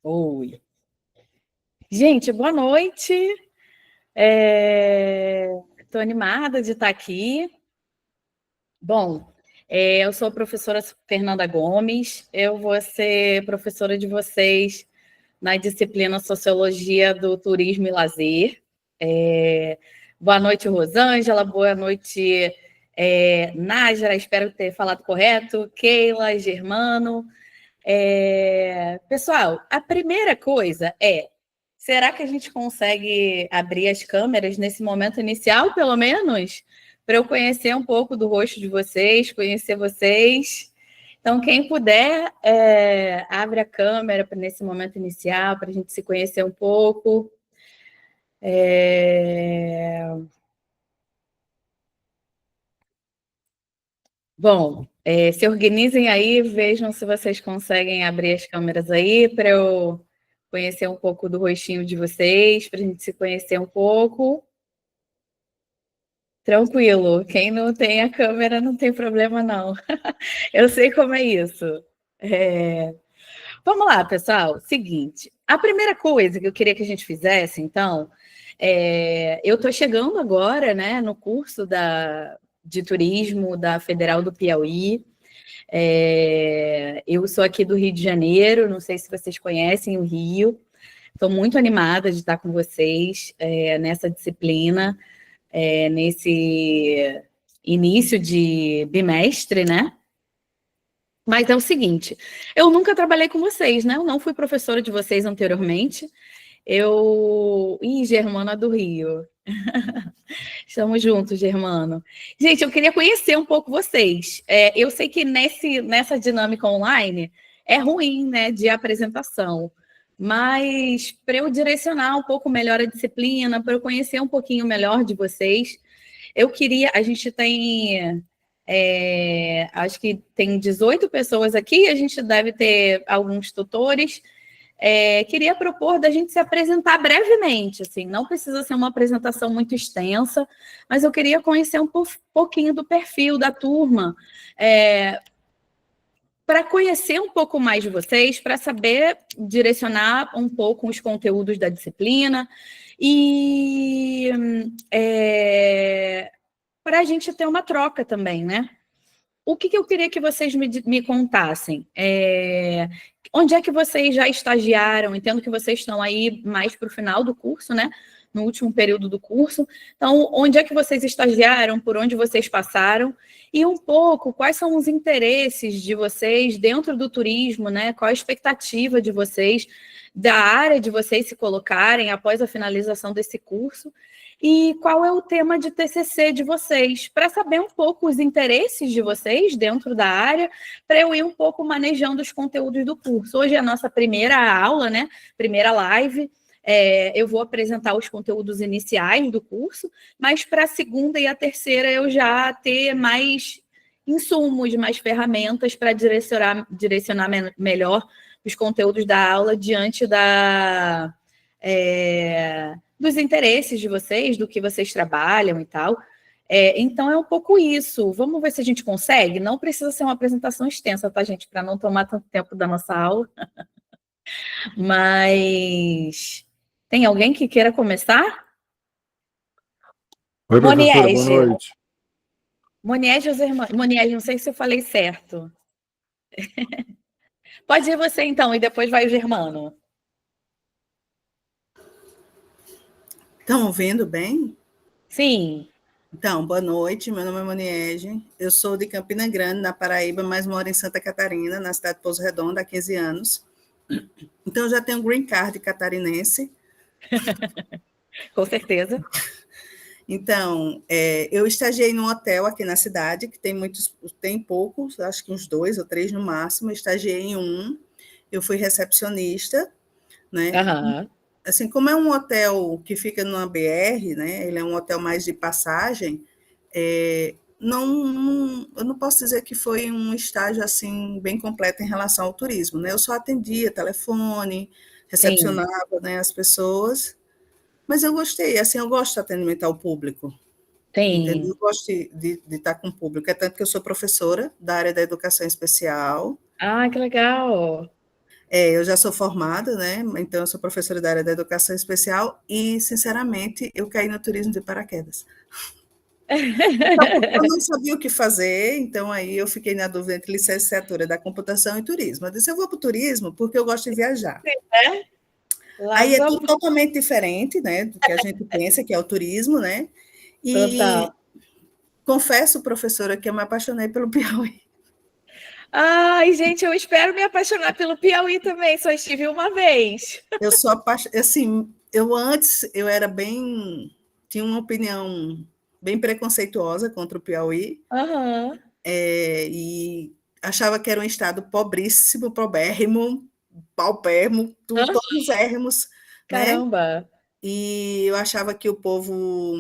Oi. Gente, boa noite. Estou animada de estar aqui. Bom, eu sou a professora Fernanda Gomes. Eu vou ser professora de vocês na disciplina Sociologia do Turismo e Lazer. Boa noite, Rosângela. Boa noite, Nájara. Espero ter falado correto. Keila, Germano. Pessoal, a primeira coisa será que a gente consegue abrir as câmeras nesse momento inicial, pelo menos? Para eu conhecer um pouco do rosto de vocês, conhecer vocês. Então, quem puder, abre a câmera nesse momento inicial, para a gente se conhecer um pouco. Bom, se organizem aí, vejam se vocês conseguem abrir as câmeras aí para eu conhecer um pouco do rostinho de vocês, para a gente se conhecer um pouco. Tranquilo, quem não tem a câmera não tem problema não. Eu sei como é isso. Vamos lá, pessoal. Seguinte, a primeira coisa que eu queria que a gente fizesse, então, eu estou chegando agora, né, no curso de turismo da Federal do Piauí. Eu sou aqui do Rio de Janeiro, não sei se vocês conhecem o Rio. Estou muito animada de estar com vocês nessa disciplina, nesse início de bimestre, né? Mas é o seguinte, eu nunca trabalhei com vocês, né? Eu não fui professora de vocês anteriormente. Germano é do Rio. Estamos juntos, Germano. Gente, eu queria conhecer um pouco vocês. Eu sei que nessa dinâmica online é ruim, né, de apresentação, mas para eu direcionar um pouco melhor a disciplina, para eu conhecer um pouquinho melhor de vocês, a gente tem, acho que tem 18 pessoas aqui, a gente deve ter alguns tutores. Queria propor da gente se apresentar brevemente, assim, não precisa ser uma apresentação muito extensa, mas eu queria conhecer um pouquinho do perfil da turma, para conhecer um pouco mais de vocês, para saber direcionar um pouco os conteúdos da disciplina e para a gente ter uma troca também, né? O que eu queria que vocês me contassem? Onde é que vocês já estagiaram? Entendo que vocês estão aí mais para o final do curso, né? No último período do curso. Então, onde é que vocês estagiaram? Por onde vocês passaram? E um pouco, quais são os interesses de vocês dentro do turismo, né? Qual a expectativa de vocês, da área de vocês se colocarem após a finalização desse curso? E qual é o tema de TCC de vocês, para saber um pouco os interesses de vocês dentro da área, para eu ir um pouco manejando os conteúdos do curso. Hoje é a nossa primeira aula, né? Primeira live. Eu vou apresentar os conteúdos iniciais do curso, mas para a segunda e a terceira eu já ter mais insumos, mais ferramentas para direcionar melhor os conteúdos da aula diante dos interesses de vocês, do que vocês trabalham e tal. Então, é um pouco isso. Vamos ver se a gente consegue. Não precisa ser uma apresentação extensa, tá, gente? Para não tomar tanto tempo da nossa aula. Mas tem alguém que queira começar? Oi, professora, boa Moniege. noite. Moniege, não sei se eu falei certo. Pode ir você, então, e depois vai o Germano. Estão ouvindo bem? Sim. Então, boa noite, meu nome é Moniege, eu sou de Campina Grande, na Paraíba, mas moro em Santa Catarina, na cidade de Pouso Redondo, há 15 anos. Então, eu já tenho green card catarinense. Com certeza. Então, eu estagiei num hotel aqui na cidade, que tem poucos, acho que uns 2 ou 3 no máximo, eu estagiei em um, eu fui recepcionista, né? Aham. Assim, como é um hotel que fica numa BR, né? Ele é um hotel mais de passagem, eu não posso dizer que foi um estágio assim bem completo em relação ao turismo, né? Eu só atendia telefone, Sim. recepcionava, né, as pessoas, mas eu gostei, assim, eu gosto de atendimento ao público, entendeu? Sim. Eu gosto de estar com o público, é tanto que eu sou professora da área da educação especial. Ah, que legal. Eu já sou formada, né? Então, eu sou professora da área da educação especial e, sinceramente, eu caí no turismo de paraquedas. Eu não sabia o que fazer, então aí eu fiquei na dúvida entre licenciatura da computação e turismo. Eu disse, eu vou para o turismo porque eu gosto de viajar. Né? Lá Aí é tudo vamos. totalmente diferente, né, do que a gente pensa que é o turismo, né? E Total. confesso, professora, que eu me apaixonei pelo Piauí. Ai, gente, eu espero me apaixonar pelo Piauí também, só estive uma vez. Eu sou assim, eu era bem, tinha uma opinião bem preconceituosa contra o Piauí, Aham. e achava que era um estado pobríssimo, pobérrimo, paupérrimo, Hã? todos os érrimos, né? Caramba. E eu achava que o povo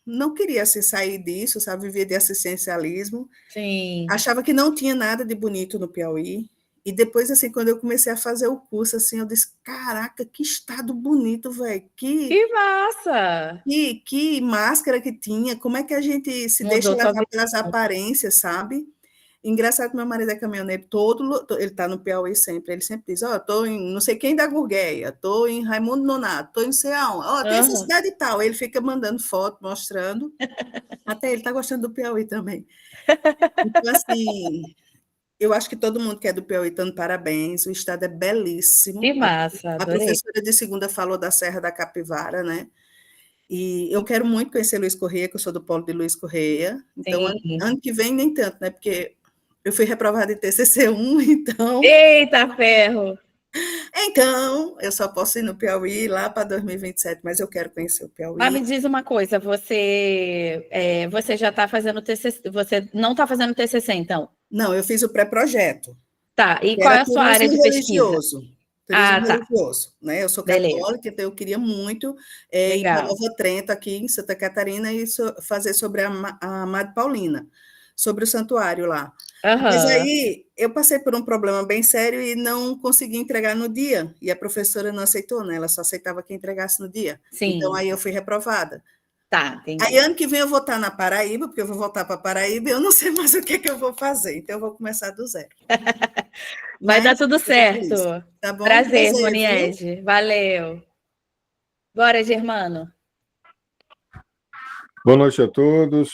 não queria se sair disso, sabe? Vivia de assistencialismo. Sim. Achava que não tinha nada de bonito no Piauí. E depois, assim, quando eu comecei a fazer o curso, assim, eu disse, caraca, que estado bonito, velho. Que massa! Que máscara que tinha. Como é que a gente se deixa Mudou tua levar vida. pelas aparências, sabe? Engraçado que meu marido é caminhoneiro, ele está no Piauí sempre, ele sempre diz, ó, estou em não sei quem da Gurgueia, estou em Raimundo Nonato, estou em não sei aonde, ó, tem essa Aham. cidade e tal, ele fica mandando foto, mostrando, até ele está gostando do Piauí também. Então, assim, eu acho que todo mundo que é do Piauí está dando parabéns, o estado é Que belíssimo, massa, a adorei. professora de segunda falou da Serra da Capivara, né? E eu quero muito conhecer Luiz Correia, que eu sou do polo de Luiz Correia. Então, Sim. ano que vem, nem tanto, né? Porque eu fui reprovada em TCC1, Eita ferro! então eu só posso ir no Piauí lá para 2027, mas eu quero conhecer o Mas Piauí. me diz uma coisa, você já está fazendo TCC, você não está fazendo TCC, então? Não, eu fiz o pré-projeto, Tá, e que qual era é a sua área turismo de pesquisa? religioso. Turismo Ah, tá, religioso, né? Eu sou beleza, católica, então eu queria muito ir para legal. Nova Trento, aqui em Santa Catarina, e fazer sobre a Madre Paulina, sobre o santuário lá. Mas Aham, aí eu passei por um problema bem sério e não consegui entregar no dia. E a professora não aceitou, né? Ela só aceitava que entregasse no dia. Então sim, aí eu fui reprovada. tá, Aí entendi. ano que vem eu vou estar na Paraíba, porque eu vou voltar para Paraíba e eu não sei mais o que, que eu vou fazer. Então eu vou começar do zero. Vai dar Mas tudo eu vou certo. feliz. Tá bom? Prazer, Prazer, viu? Moniege. Valeu. Bora, Germano. Boa noite a todos,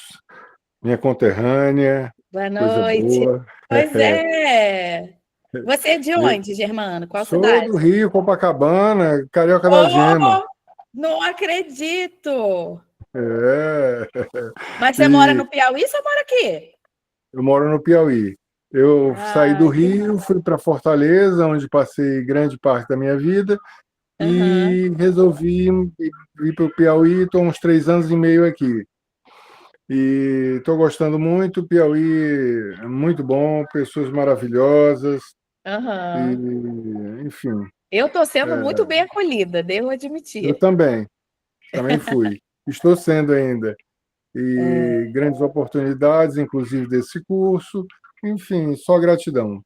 minha conterrânea, Boa coisa noite. boa. Pois é. Você é de Eu onde, Germano? Qual sou do cidade? Rio, Copacabana, Carioca da Gema. Oh, não acredito! É, Mas você mora e no Piauí ou você mora aqui? eu moro no Piauí. Eu saí do Ah, que Rio, massa. fui para Fortaleza, onde passei grande parte da minha vida, Aham, e resolvi ir para o Piauí. Estou uns 3 anos e meio aqui. E estou gostando muito. O Piauí é muito bom, pessoas maravilhosas, e, aham. enfim. Eu estou sendo muito É, bem acolhida, devo eu admitir. também fui. Estou sendo ainda. É, E grandes oportunidades, inclusive desse curso. Enfim, só gratidão.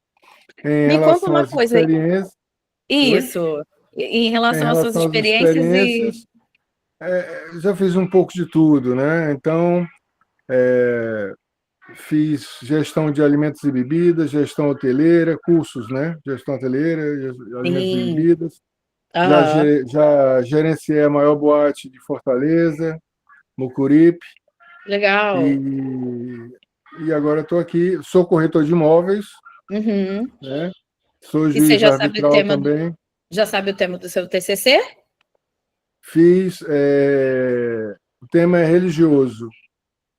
Em me conta relação uma às coisa. experiências, oi? Isso, em Em relação às suas relação às experiências e. experiências, já fiz um pouco de tudo, né? Então, fiz gestão de alimentos e bebidas, gestão hoteleira, cursos, né? Gestão hoteleira, alimentos e Sim, bebidas. aham, Já gerenciei a maior boate de Fortaleza, Mucuripe, legal. e agora estou aqui. Sou corretor de imóveis, Uhum. né? Sou E você juiz arbitral também. já sabe o tema do seu TCC? Fiz. O tema é religioso.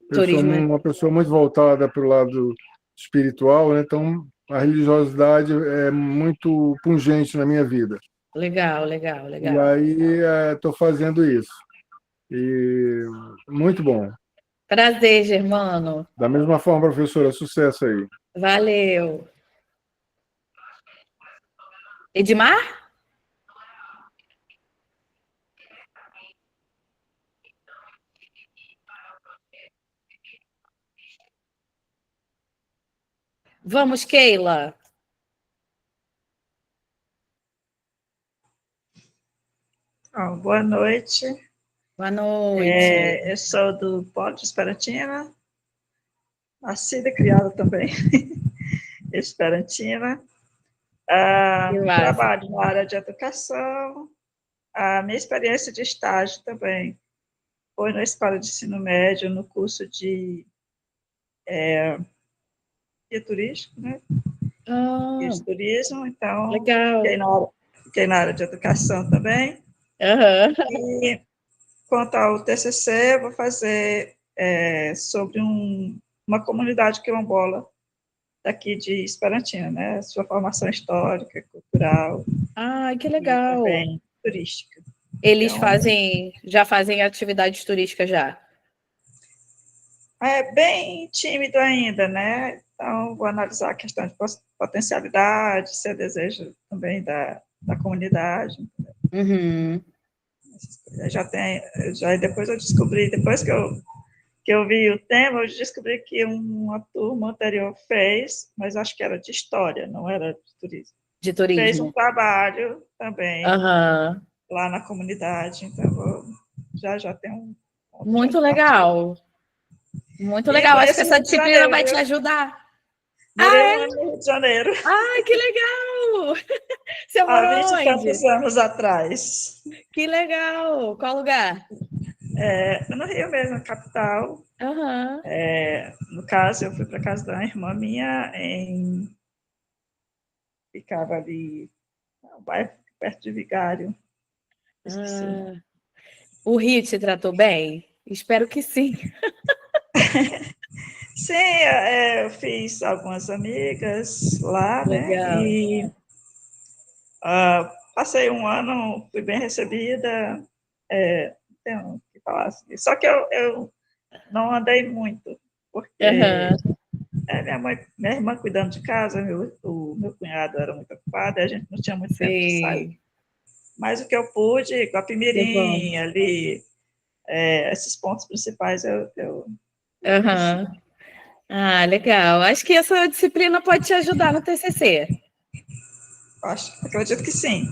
Eu sou Turismo. uma pessoa muito voltada para o lado espiritual, né? Então a religiosidade é muito pungente na minha vida. Legal, legal, E legal. aí estou fazendo isso. E muito bom. Prazer, Germano. Da mesma forma, professora, sucesso aí. Valeu. Edmar? Vamos, Keila. Boa noite. Boa noite. Eu sou do Polo de Esperantina, nascida e criada também em Esperantina. Trabalho na área de educação. A minha experiência de estágio também foi na escola de ensino médio, no curso de guia turístico, né? Guia de turismo, então legal. Fiquei na área de educação também. E quanto ao TCC, vou fazer sobre uma comunidade quilombola daqui de Esperantina, né? Sua formação histórica, cultural. Que legal. E também turística. Eles já fazem atividades turísticas já? É bem tímido ainda, né? Então, vou analisar a questão de potencialidade, se é desejo também da comunidade. Depois eu descobri, depois que eu vi o tema, eu descobri que uma turma anterior fez, mas acho que era de história, não era de turismo. De turismo. Fez um trabalho também lá na comunidade, então já tem um... Muito legal. Muito legal. Acho que essa disciplina vai te ajudar. Morei no Rio de Janeiro. Que legal! Você morou há 20 e onde? tantos anos atrás. Que legal! Qual lugar? No Rio mesmo, capital. No caso, eu fui para casa da irmã minha ficava ali, no bairro perto de Vigário. Esqueci. O Rio te tratou bem? Espero que sim. Sim, eu fiz algumas amigas lá, legal. Né? E passei um ano, fui bem recebida, tenho que falar assim. Só que eu não andei muito, porque minha irmã cuidando de casa, o meu cunhado era muito ocupado, e a gente não tinha muito tempo de sair. Mas o que eu pude, Guapimirim, ali, esses pontos principais, eu legal. Acho que essa disciplina pode te ajudar no TCC. Acredito que sim.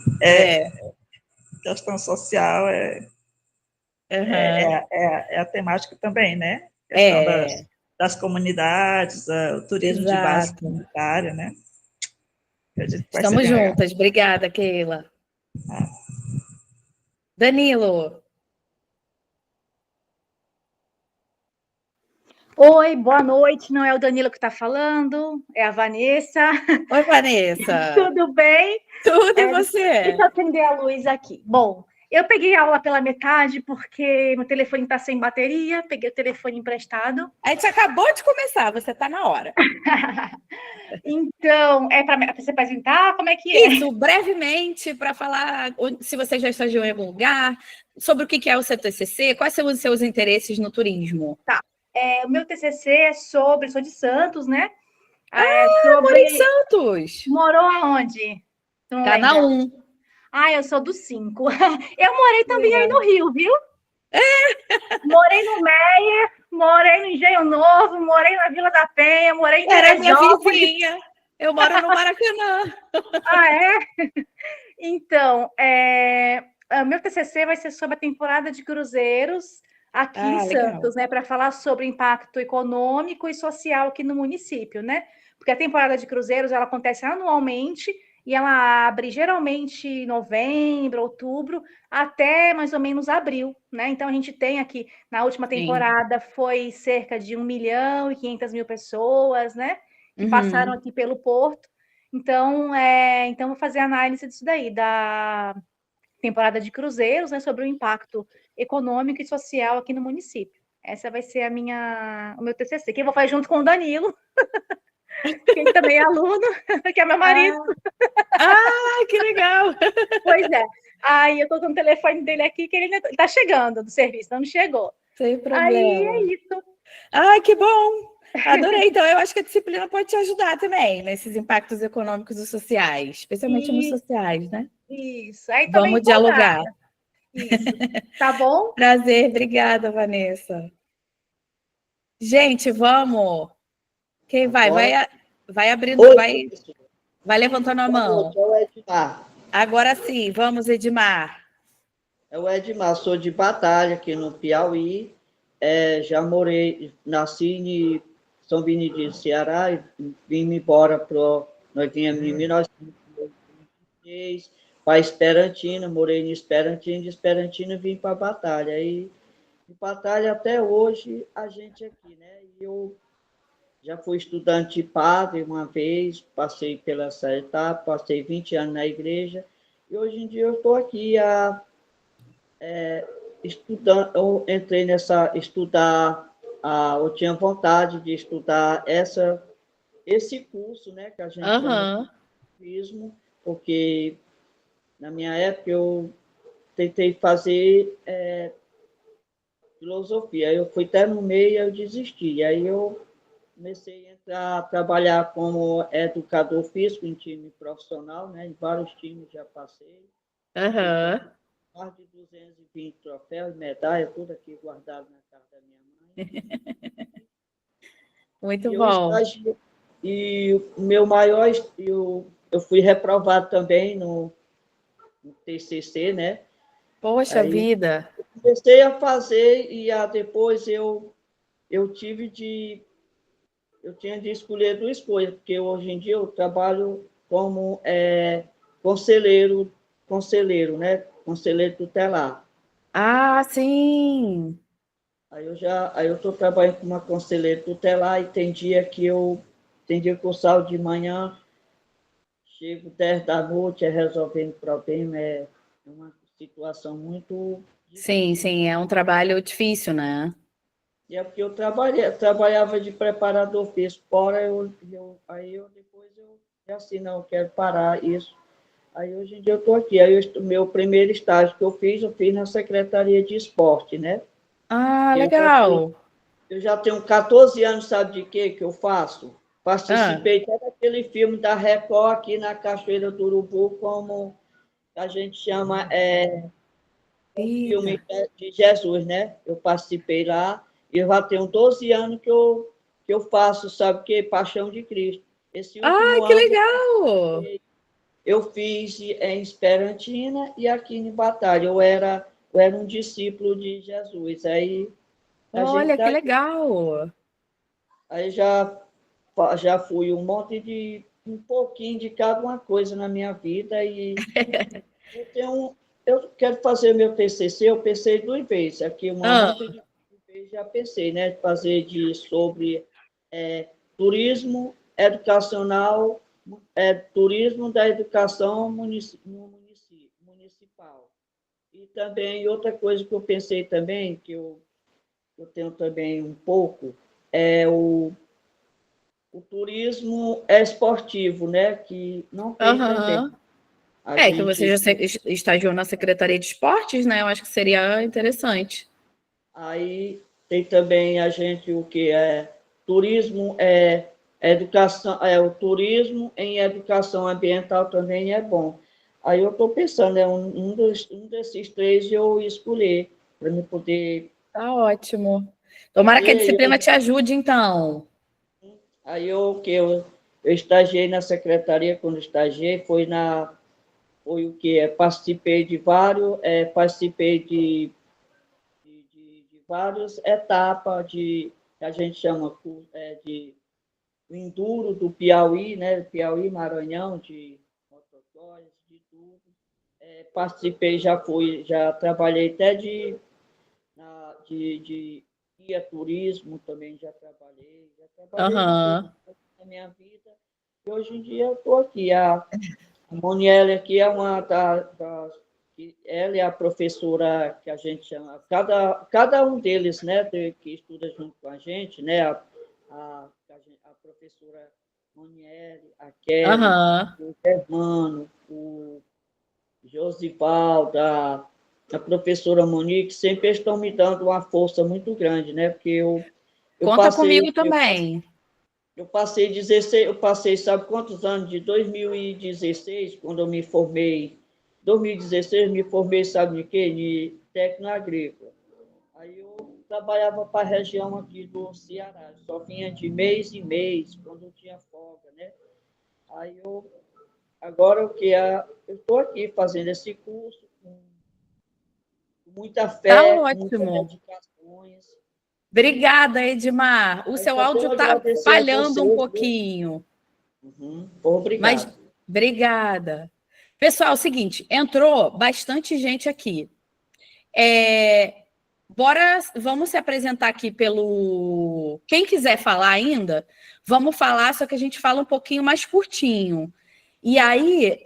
Questão social é a temática também, né? Questão das comunidades, o turismo de base comunitária, né? Estamos juntas. Obrigada, Keila. Danilo. Oi, boa noite. Não é o Danilo que está falando, é a Vanessa. Oi, Vanessa. Tudo bem? Tudo, e você? Deixa eu acender a luz aqui. Bom, eu peguei a aula pela metade porque meu telefone está sem bateria, peguei o telefone emprestado. A gente acabou de começar, você está na hora. Então, é para se apresentar? Como é que é? Isso, brevemente, para falar se você já estagiou em algum lugar, sobre o que é o seu TCC, quais são os seus interesses no turismo. Tá. O meu TCC é sou de Santos, né? Moro em Santos. Morou aonde? Canal 1. Eu sou do 5. Eu morei também aí no Rio, viu? Morei no Meier, morei no Engenho Novo, morei na Vila da Penha, morei em Teresópolis. Era minha vizinha. Eu moro no Maracanã. Então, meu TCC vai ser sobre a temporada de cruzeiros aqui em Santos, né, para falar sobre o impacto econômico e social aqui no município, né? Porque a temporada de cruzeiros ela acontece anualmente e ela abre geralmente em novembro, outubro, até mais ou menos abril, né? Então a gente tem aqui na última temporada foi cerca de 1.500.000 pessoas, né? Que passaram aqui pelo Porto. Então vou fazer análise disso daí, da temporada de cruzeiros, né, sobre o impacto econômico e social aqui no município. Essa vai ser o meu TCC, que eu vou fazer junto com o Danilo, que ele também é aluno, que é meu marido. Que legal! Pois é. Aí eu estou com o telefone dele aqui, que ele está chegando do serviço, não chegou. Sem problema. Aí é isso. Que bom! Adorei. Então, eu acho que a disciplina pode te ajudar também nesses impactos econômicos e sociais, especialmente nos sociais, né? Isso. Aí vamos dialogar. Isso. Tá bom? Prazer. Obrigada, Vanessa. Gente, vamos. Quem vai? Vai abrindo, vai levantando a mão. É o Edmar. Agora sim, vamos, Edmar. É o Edmar, sou de Batalha, aqui no Piauí. Já nasci em São Benedito, Ceará, e vim embora nós viemos em 1992 para Esperantina, morei em Esperantina, de Esperantina vim para Batalha. E de Batalha até hoje a gente aqui, né? E eu já fui estudante de padre uma vez, passei pela essa etapa, passei 20 anos na igreja, e hoje em dia eu estou aqui estudando, eu entrei eu tinha vontade de estudar esse curso, né, que a gente chama de turismo, porque na minha época eu tentei fazer filosofia, eu fui até no meio e eu desisti, aí eu comecei a trabalhar como educador físico em time profissional, né, em vários times já passei, mais de 220 troféus, medalhas, tudo aqui guardado na casa da minha mãe. Muito bom. E o meu maior, eu fui reprovado também no TCC, né? Poxa vida! Comecei a fazer e depois eu tinha de escolher duas coisas, porque hoje em dia eu trabalho como conselheiro, né? Conselheiro tutelar. Ah, sim! Aí eu estou trabalhando com uma conselheira tutelar e tem dia que eu saio de manhã, chego 10 da noite, resolvendo problema, é uma situação muito difícil. Sim, é um trabalho difícil, né? E é porque eu trabalhava de preparador físico, fora depois eu assim, não, eu quero parar isso. Aí hoje em dia eu estou aqui. Aí meu primeiro estágio que eu fiz na Secretaria de Esporte, né? Ah, legal! Eu já tenho 14 anos, sabe de quê que eu faço? Participei até daquele filme da Record aqui na Cachoeira do Urubu, como a gente chama filme de Jesus, né? Eu participei lá e eu já tenho 12 anos que eu faço, sabe o quê? Paixão de Cristo. Esse último que ano legal! eu fiz em Esperantina e aqui em Batalha. Eu era um discípulo de Jesus. Aí Olha, que legal! Aí já fui um pouquinho de cada uma coisa na minha vida e eu quero fazer meu TCC, eu pensei 2 vezes, aqui uma monte de vezes já pensei, né, fazer sobre turismo educacional, turismo da educação municipal. E também outra coisa que eu pensei também, que eu tenho também um pouco, é o turismo esportivo, né? Que não tem também. Que você já estagiou na Secretaria de Esportes, né? Eu acho que seria interessante. Aí tem também o que é turismo, educação, o turismo em educação ambiental também é bom. Aí eu estou pensando, um desses 3 eu escolher para me poder. Tá ótimo. Tomara que a disciplina te ajude, então. Aí eu estagiei na secretaria, quando estagiei, foi o que participei de várias etapas que a gente chama de enduro do Piauí, né? Piauí, Maranhão, de motocross, de tudo. Participei, já trabalhei até de guia turismo, também já trabalhei de tudo na minha vida. E hoje em dia eu estou aqui. A Monielle aqui é uma ela é a professora que a gente chama, cada um deles, né, que estuda junto com a gente, né, a professora Monielle, a Kelly, o Germano, o Josivaldo, a professora Monique, sempre estão me dando uma força muito grande, né, porque eu Conta comigo também. Eu passei, sabe quantos anos? De 2016, quando eu me formei. 2016, me formei, sabe de quê? De técnico agrícola. Aí eu trabalhava para a região aqui do Ceará. Só vinha de mês em mês, quando eu tinha folga, né? Aí agora eu estou aqui fazendo esse curso com muita fé, com muitas dedicações. Obrigada, Edmar. O seu áudio está falhando um pouquinho. Obrigado. Mas obrigada. Pessoal, é o seguinte, entrou bastante gente aqui. Vamos se apresentar aqui pelo... Quem quiser falar ainda, vamos falar, só que a gente fala um pouquinho mais curtinho. E aí,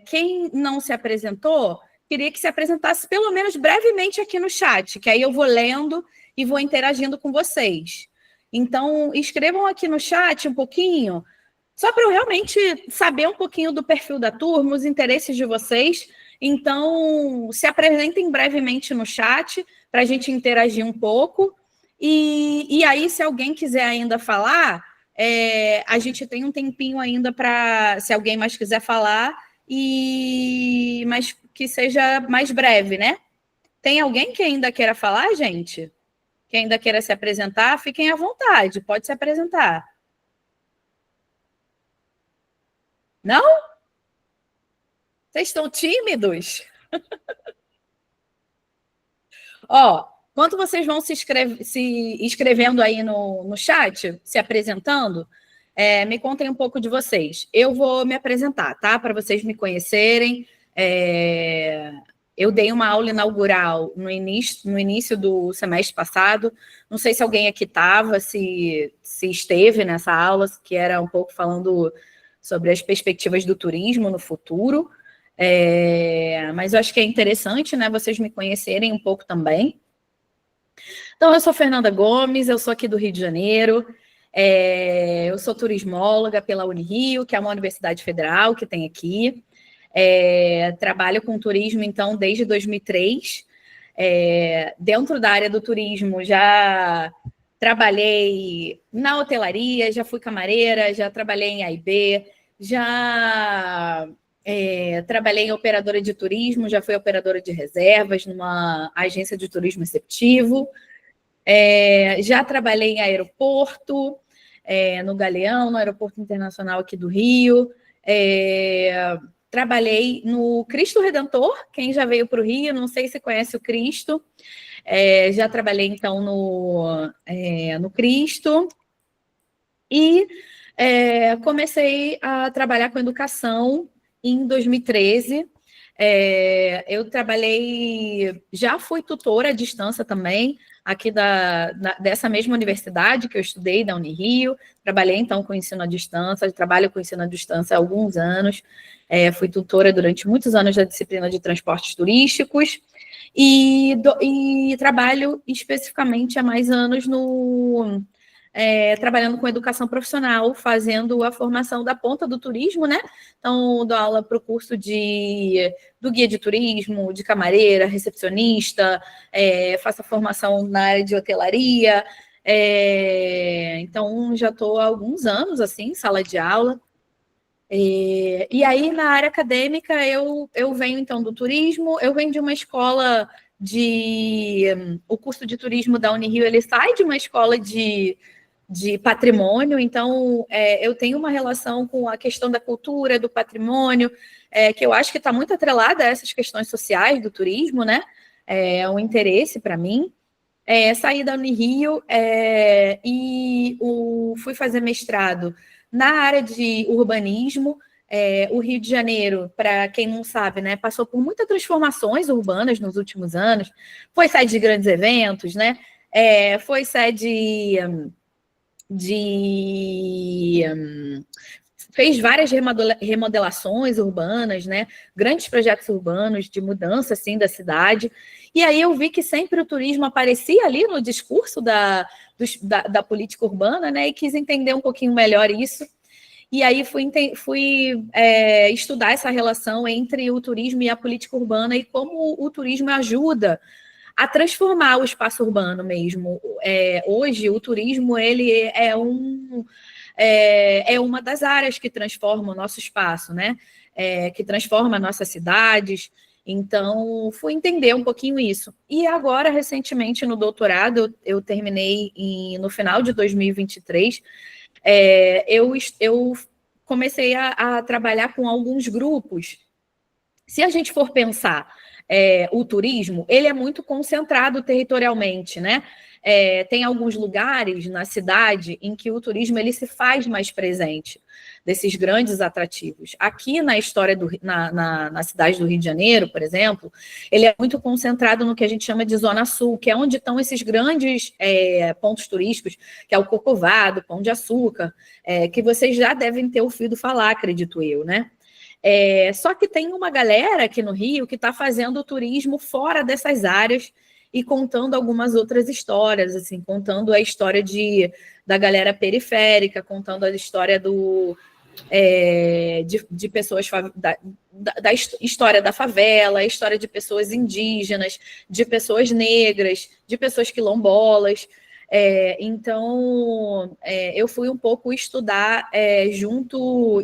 quem não se apresentou, queria que se apresentasse pelo menos brevemente aqui no chat, que aí eu vou lendo e vou interagindo com vocês. Então, escrevam aqui no chat um pouquinho, só para eu realmente saber um pouquinho do perfil da turma, os interesses de vocês. Então, se apresentem brevemente no chat, para a gente interagir um pouco. E aí, se alguém quiser ainda falar, a gente tem um tempinho ainda para, se alguém mais quiser falar, mas que seja mais breve, né? Tem alguém que ainda queira falar, gente? Que ainda queira se apresentar? Fiquem à vontade, pode se apresentar. Não? Vocês estão tímidos? Ó, enquanto vocês vão se inscrevendo aí no chat, se apresentando, me contem um pouco de vocês. Eu vou me apresentar, tá? Para vocês me conhecerem. Eu dei uma aula inaugural no início do semestre passado. Não sei se alguém aqui estava, se esteve nessa aula, que era um pouco falando sobre as perspectivas do turismo no futuro. Mas eu acho que é interessante, né, vocês me conhecerem um pouco também. Então, eu sou Fernanda Gomes, eu sou aqui do Rio de Janeiro, eu sou turismóloga pela Unirio, que é uma universidade federal que tem aqui. Trabalho com turismo, então, desde 2003. Dentro da área do turismo, já trabalhei na hotelaria, já fui camareira, já trabalhei em AIB, já trabalhei em operadora de turismo, já fui operadora de reservas numa agência de turismo receptivo, já trabalhei em aeroporto, no Galeão, no Aeroporto Internacional aqui do Rio, trabalhei no Cristo Redentor, quem já veio para o Rio, não sei se conhece o Cristo, já trabalhei então no Cristo, e comecei a trabalhar com educação em 2013. Eu trabalhei, já fui tutora à distância também, aqui dessa mesma universidade que eu estudei, da Unirio. Trabalhei, então, com ensino à distância, trabalho com ensino à distância há alguns anos. Fui tutora durante muitos anos da disciplina de transportes turísticos e trabalho especificamente há mais anos trabalhando com educação profissional, fazendo a formação da ponta do turismo, né? Então, dou aula para o curso do guia de turismo, de camareira, recepcionista, faço a formação na área de hotelaria. Então, já estou há alguns anos, assim, em sala de aula. E aí, na área acadêmica, eu venho, então, do turismo, eu venho de uma escola o curso de turismo da Unirio, ele sai de uma escola de patrimônio, então eu tenho uma relação com a questão da cultura, do patrimônio, que eu acho que está muito atrelada a essas questões sociais do turismo, né? É um interesse para mim. Saí da Unirio e fui fazer mestrado na área de urbanismo. O Rio de Janeiro, para quem não sabe, né, passou por muitas transformações urbanas nos últimos anos, foi sede de grandes eventos, né? Foi sede fez várias remodelações urbanas, né? Grandes projetos urbanos de mudança assim, da cidade. E aí eu vi que sempre o turismo aparecia ali no discurso da política urbana, né? E quis entender um pouquinho melhor isso. E aí fui estudar essa relação entre o turismo e a política urbana e como o turismo ajuda a transformar o espaço urbano mesmo. Hoje, o turismo ele é uma das áreas que transforma o nosso espaço, né? Que transforma nossas cidades. Então, fui entender um pouquinho isso. E agora, recentemente, no doutorado, eu terminei no final de 2023, eu comecei a trabalhar com alguns grupos. Se a gente for pensar o turismo, ele é muito concentrado territorialmente, né? Tem alguns lugares na cidade em que o turismo ele se faz mais presente, desses grandes atrativos. Aqui na história na cidade do Rio de Janeiro, por exemplo, ele é muito concentrado no que a gente chama de Zona Sul, que é onde estão esses grandes pontos turísticos, que é o Corcovado, Pão de Açúcar, que vocês já devem ter ouvido falar, acredito eu, né? Só que tem uma galera aqui no Rio que está fazendo o turismo fora dessas áreas e contando algumas outras histórias, assim, contando a história da galera periférica, contando a história de pessoas da história da favela, a história de pessoas indígenas, de pessoas negras, de pessoas quilombolas. Então, eu fui um pouco estudar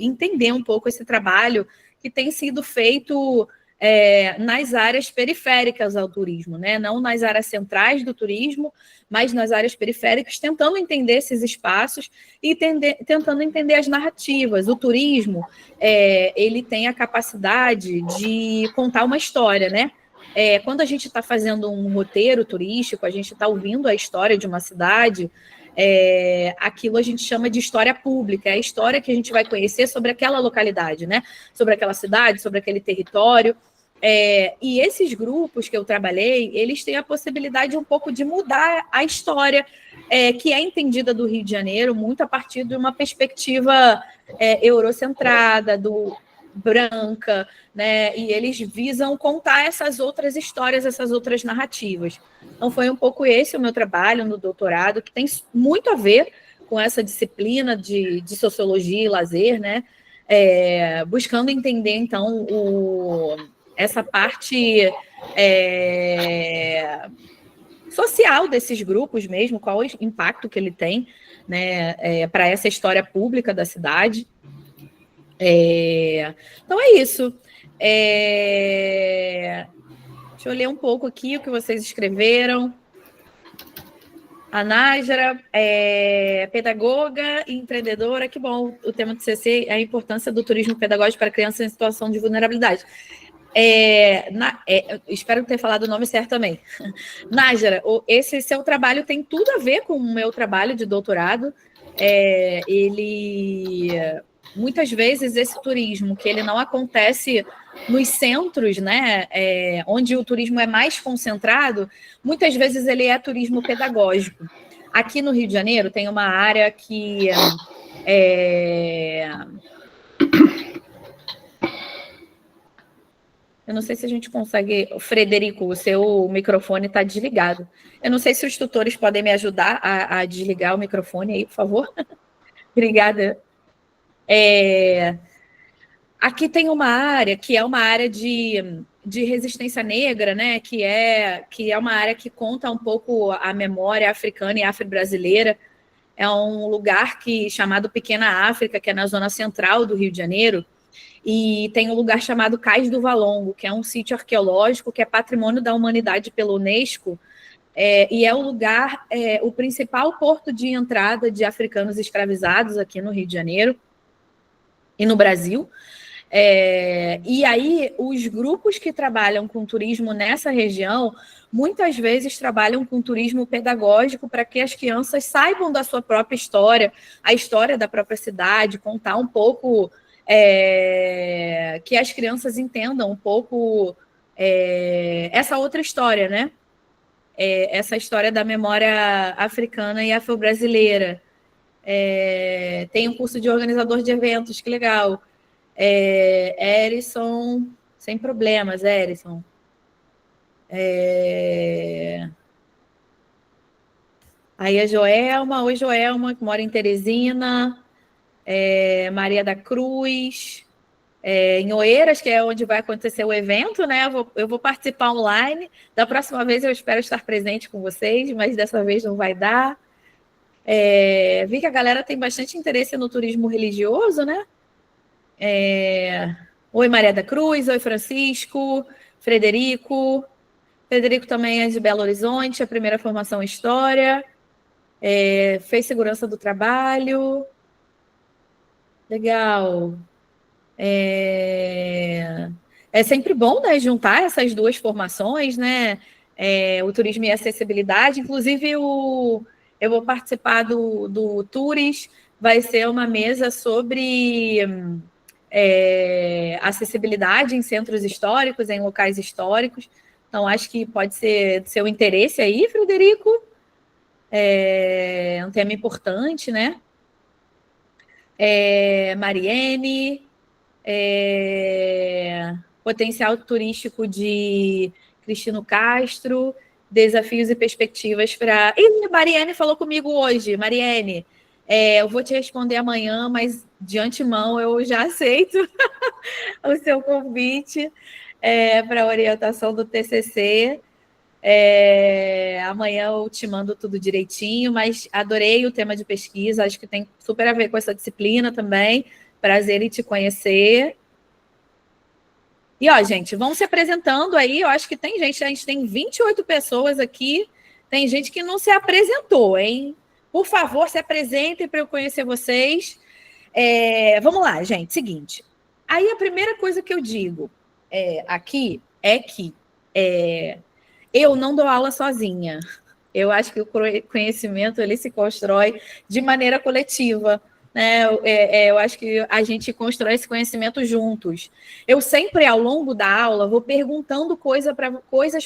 entender um pouco esse trabalho que tem sido feito nas áreas periféricas ao turismo, né? Não nas áreas centrais do turismo, mas nas áreas periféricas, tentando entender esses espaços e tentando entender as narrativas. O turismo, ele tem a capacidade de contar uma história, né? Quando a gente está fazendo um roteiro turístico, a gente está ouvindo a história de uma cidade, aquilo a gente chama de história pública, é a história que a gente vai conhecer sobre aquela localidade, né? Sobre aquela cidade, sobre aquele território. E esses grupos que eu trabalhei, eles têm a possibilidade um pouco de mudar a história que é entendida do Rio de Janeiro, muito a partir de uma perspectiva eurocentrada, branca, né? E eles visam contar essas outras histórias, essas outras narrativas. Então, foi um pouco esse o meu trabalho no doutorado, que tem muito a ver com essa disciplina de sociologia e lazer, né? Buscando entender, então, essa parte social desses grupos mesmo, qual o impacto que ele tem, né, para essa história pública da cidade. Então é isso. Deixa eu ler um pouco aqui o que vocês escreveram. A Nájara é pedagoga e empreendedora. Que bom, o tema do CC é a importância do turismo pedagógico para crianças em situação de vulnerabilidade. Espero ter falado o nome certo também. Nájara, esse seu trabalho tem tudo a ver com o meu trabalho de doutorado. Muitas vezes esse turismo, que ele não acontece nos centros, né, onde o turismo é mais concentrado, muitas vezes ele é turismo pedagógico. Aqui no Rio de Janeiro tem uma área que eu não sei se a gente consegue... Frederico, o seu microfone está desligado. Eu não sei se os tutores podem me ajudar a desligar o microfone aí, por favor. Obrigada. Aqui tem uma área que é uma área de resistência negra, né? Que é uma área que conta um pouco a memória africana e afro-brasileira. É um lugar chamado Pequena África, que é na zona central do Rio de Janeiro, e tem um lugar chamado Cais do Valongo, que é um sítio arqueológico que é patrimônio da humanidade pela Unesco, e é o lugar, o principal porto de entrada de africanos escravizados aqui no Rio de Janeiro e no Brasil. E aí, os grupos que trabalham com turismo nessa região, muitas vezes trabalham com turismo pedagógico para que as crianças saibam da sua própria história, a história da própria cidade, contar um pouco, que as crianças entendam um pouco essa outra história, né? Essa história da memória africana e afro-brasileira. Tem um curso de organizador de eventos, que legal. Erison, sem problemas, Erison. Aí a Joelma, oi Joelma, que mora em Teresina. Maria da Cruz, em Oeiras, que é onde vai acontecer o evento, né? Eu vou participar online. Da próxima vez eu espero estar presente com vocês, mas dessa vez não vai dar. Vi que a galera tem bastante interesse no turismo religioso, né? Oi, Maria da Cruz, oi, Francisco, Frederico. Frederico também é de Belo Horizonte, a primeira formação em História. Fez Segurança do Trabalho. Legal. É sempre bom, né, juntar essas duas formações, né? O turismo e a acessibilidade. Inclusive, eu vou participar do Tours, vai ser uma mesa sobre acessibilidade em centros históricos, em locais históricos. Então, acho que pode ser do seu interesse aí, Frederico. É um tema importante, né? Mariene, potencial turístico de Cristino Castro, desafios e perspectivas para... Mariene falou comigo hoje. Mariene, eu vou te responder amanhã, mas de antemão eu já aceito o seu convite para a orientação do TCC. Amanhã eu te mando tudo direitinho, mas adorei o tema de pesquisa, acho que tem super a ver com essa disciplina também. Prazer em te conhecer. E, ó, gente, vão se apresentando aí. Eu acho que tem gente, a gente tem 28 pessoas aqui. Tem gente que não se apresentou, hein? Por favor, se apresentem para eu conhecer vocês. Vamos lá, gente. Seguinte. Aí a primeira coisa que eu digo aqui é que eu não dou aula sozinha. Eu acho que o conhecimento ele se constrói de maneira coletiva. Né? Eu acho que a gente constrói esse conhecimento juntos. Eu sempre, ao longo da aula, vou perguntando coisas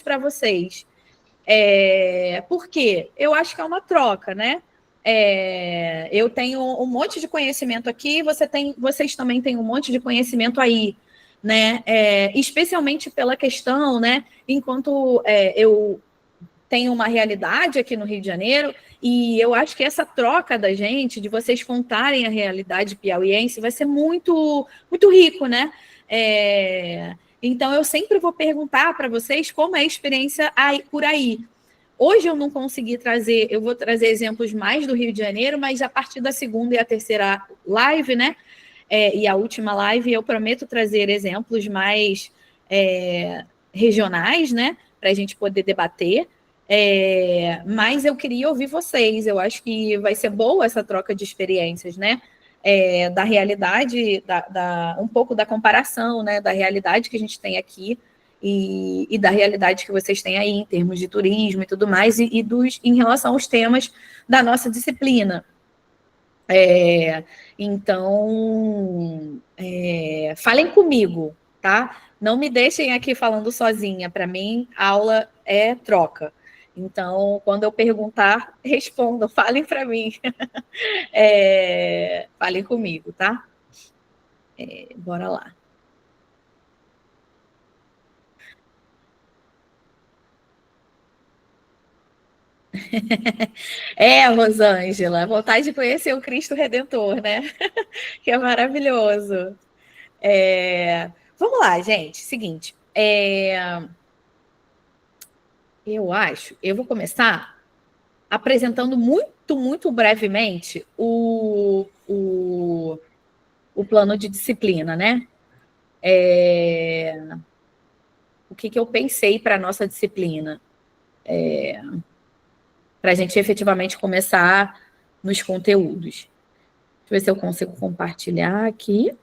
para vocês. Por quê? Eu acho que é uma troca, né? Eu tenho um monte de conhecimento aqui, vocês também têm um monte de conhecimento aí, né? Especialmente pela questão, né? Enquanto eu tenho uma realidade aqui no Rio de Janeiro, e eu acho que essa troca da gente, de vocês contarem a realidade piauiense, vai ser muito, muito rico, né? Então, eu sempre vou perguntar para vocês como é a experiência por aí. Hoje eu não consegui trazer, eu vou trazer exemplos mais do Rio de Janeiro, mas a partir da segunda e a terceira live, né? E a última live, eu prometo trazer exemplos mais regionais, né? Para a gente poder debater. Mas eu queria ouvir vocês. Eu acho que vai ser boa essa troca de experiências, né? Da realidade, um pouco da comparação, né? Da realidade que a gente tem aqui e da realidade que vocês têm aí em termos de turismo e tudo mais, em relação aos temas da nossa disciplina. Então, falem comigo, tá? Não me deixem aqui falando sozinha. Para mim, aula é troca. Então, quando eu perguntar, respondam, falem para mim. Falem comigo, tá? Bora lá. Rosângela, vontade de conhecer o Cristo Redentor, né? Que é maravilhoso. Vamos lá, gente. Seguinte. Eu vou começar apresentando muito, muito brevemente o plano de disciplina, né? O que eu pensei para a nossa disciplina. Para a gente efetivamente começar nos conteúdos. Deixa eu ver se eu consigo compartilhar aqui.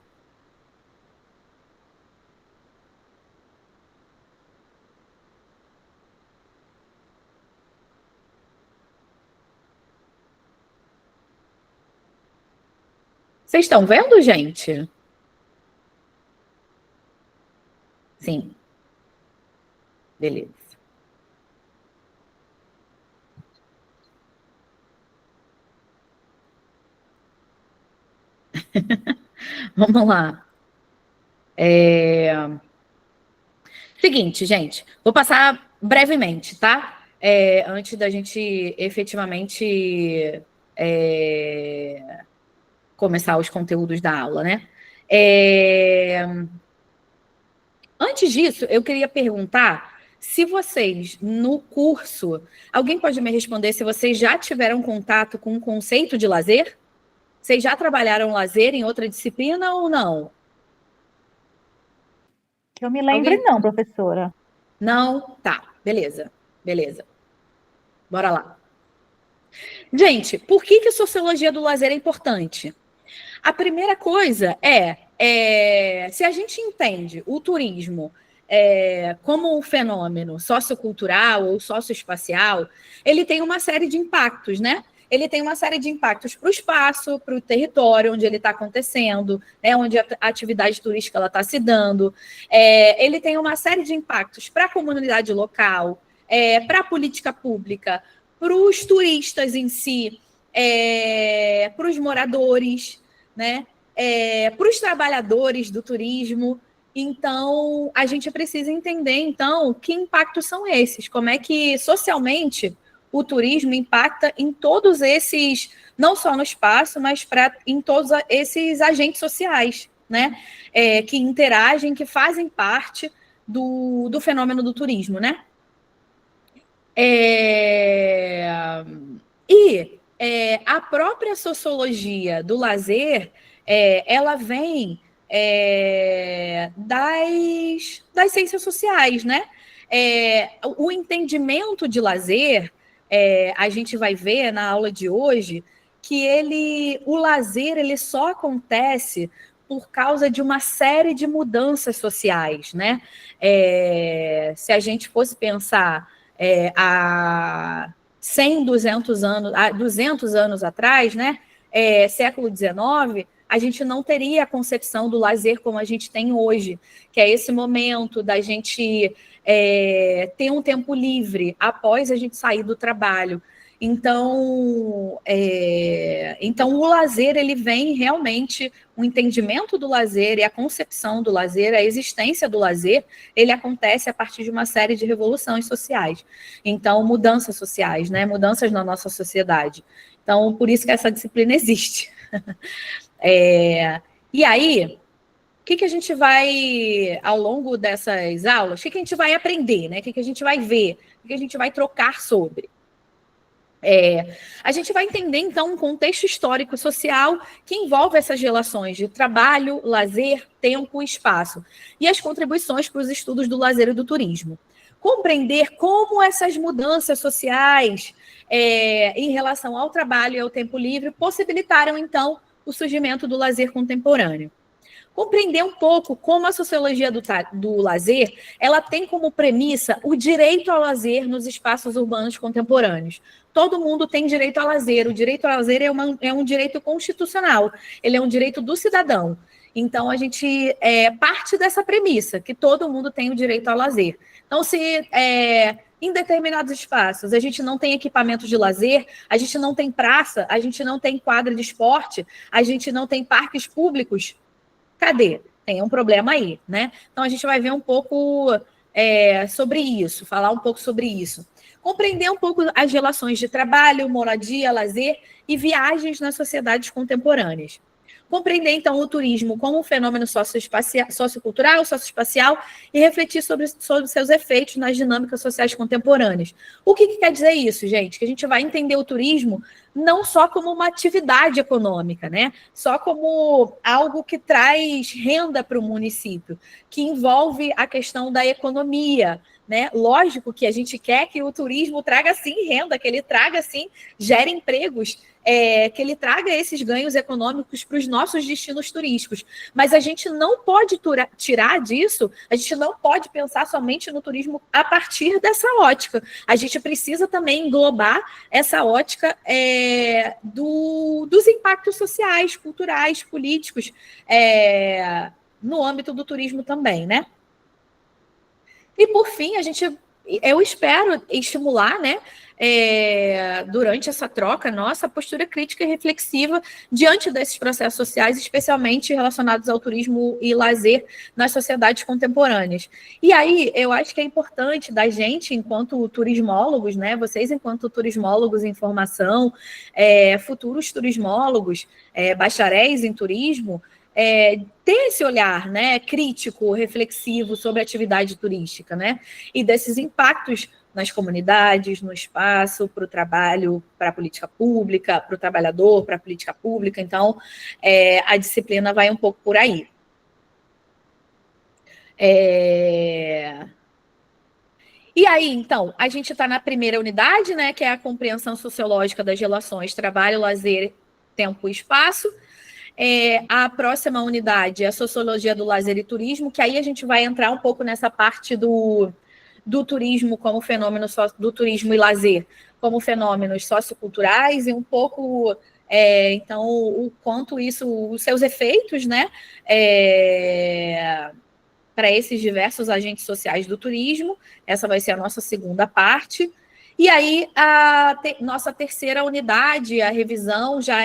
Vocês estão vendo, gente? Sim. Beleza. Vamos lá. Seguinte, gente. Vou passar brevemente, tá? Antes da gente efetivamente começar os conteúdos da aula, né? Antes disso, eu queria perguntar se vocês, no curso, alguém pode me responder se vocês já tiveram contato com o conceito de lazer? Vocês já trabalharam lazer em outra disciplina ou não? Que eu me lembre, não, professora. Não? Tá, beleza. Bora lá. Gente, por que a sociologia do lazer é importante? A primeira coisa se a gente entende o turismo como um fenômeno sociocultural ou socioespacial, ele tem uma série de impactos, né? Ele tem uma série de impactos para o espaço, para o território onde ele está acontecendo, né, onde a atividade turística está se dando. Ele tem uma série de impactos para a comunidade local, para a política pública, para os turistas em si, para os moradores, né, para os trabalhadores do turismo. Então, a gente precisa entender, então, que impactos são esses, como é que, socialmente, o turismo impacta em todos esses, não só no espaço, mas em todos esses agentes sociais, né? Que interagem, que fazem parte do fenômeno do turismo, né? A própria sociologia do lazer, ela vem das ciências sociais, né? O entendimento de lazer, a gente vai ver na aula de hoje que o lazer ele só acontece por causa de uma série de mudanças sociais, né? Se a gente fosse pensar há 100, 200 anos atrás, né? Século XIX, a gente não teria a concepção do lazer como a gente tem hoje, que é esse momento da gente ter um tempo livre após a gente sair do trabalho. Então, o lazer, ele vem realmente, o entendimento do lazer e a concepção do lazer, a existência do lazer, ele acontece a partir de uma série de revoluções sociais. Então, mudanças sociais, né? Mudanças na nossa sociedade. Então, por isso que essa disciplina existe. E aí, o que a gente vai, ao longo dessas aulas, o que a gente vai aprender, né? O que a gente vai ver, o que a gente vai trocar sobre? A gente vai entender, então, um contexto histórico e social que envolve essas relações de trabalho, lazer, tempo e espaço, e as contribuições para os estudos do lazer e do turismo. Compreender como essas mudanças sociais em relação ao trabalho e ao tempo livre possibilitaram, então, o surgimento do lazer contemporâneo. Compreender um pouco como a sociologia do lazer, ela tem como premissa o direito ao lazer nos espaços urbanos contemporâneos. Todo mundo tem direito ao lazer. O direito ao lazer é um direito constitucional. Ele é um direito do cidadão. Então, a gente parte dessa premissa, que todo mundo tem o direito ao lazer. Então, se em determinados espaços a gente não tem equipamentos de lazer, a gente não tem praça, a gente não tem quadra de esporte, a gente não tem parques públicos, cadê? Tem um problema aí, né? Então, a gente vai ver um pouco sobre isso, falar um pouco sobre isso. Compreender um pouco as relações de trabalho, moradia, lazer e viagens nas sociedades contemporâneas. Compreender, então, o turismo como um fenômeno sociocultural, socioespacial e refletir sobre seus efeitos nas dinâmicas sociais contemporâneas. O que quer dizer isso, gente? Que a gente vai entender o turismo não só como uma atividade econômica, né? Só como algo que traz renda para o município, que envolve a questão da economia, né? Lógico que a gente quer que o turismo traga, sim, renda, que ele traga, sim, gere empregos, que ele traga esses ganhos econômicos para os nossos destinos turísticos. Mas a gente não pode tirar disso, a gente não pode pensar somente no turismo a partir dessa ótica. A gente precisa também englobar essa ótica dos impactos sociais, culturais, políticos, no âmbito do turismo também, né? E, por fim, eu espero estimular, né, durante essa troca, nossa postura crítica e reflexiva diante desses processos sociais, especialmente relacionados ao turismo e lazer nas sociedades contemporâneas. E aí, eu acho que é importante da gente, enquanto turismólogos, né, vocês enquanto turismólogos em formação, futuros turismólogos, bacharéis em turismo, ter esse olhar, né, crítico, reflexivo sobre a atividade turística, né, e desses impactos nas comunidades, no espaço, para o trabalho, para a política pública, para o trabalhador, para a política pública. Então, a disciplina vai um pouco por aí. E aí, então, a gente está na primeira unidade, né, que é a compreensão sociológica das relações trabalho, lazer, tempo e espaço. A próxima unidade é a Sociologia do Lazer e Turismo, que aí a gente vai entrar um pouco nessa parte do turismo como fenômeno, do turismo e lazer como fenômenos socioculturais e um pouco, então, o quanto isso, os seus efeitos, né, para esses diversos agentes sociais do turismo. Essa vai ser a nossa segunda parte. E aí, nossa terceira unidade, a revisão, já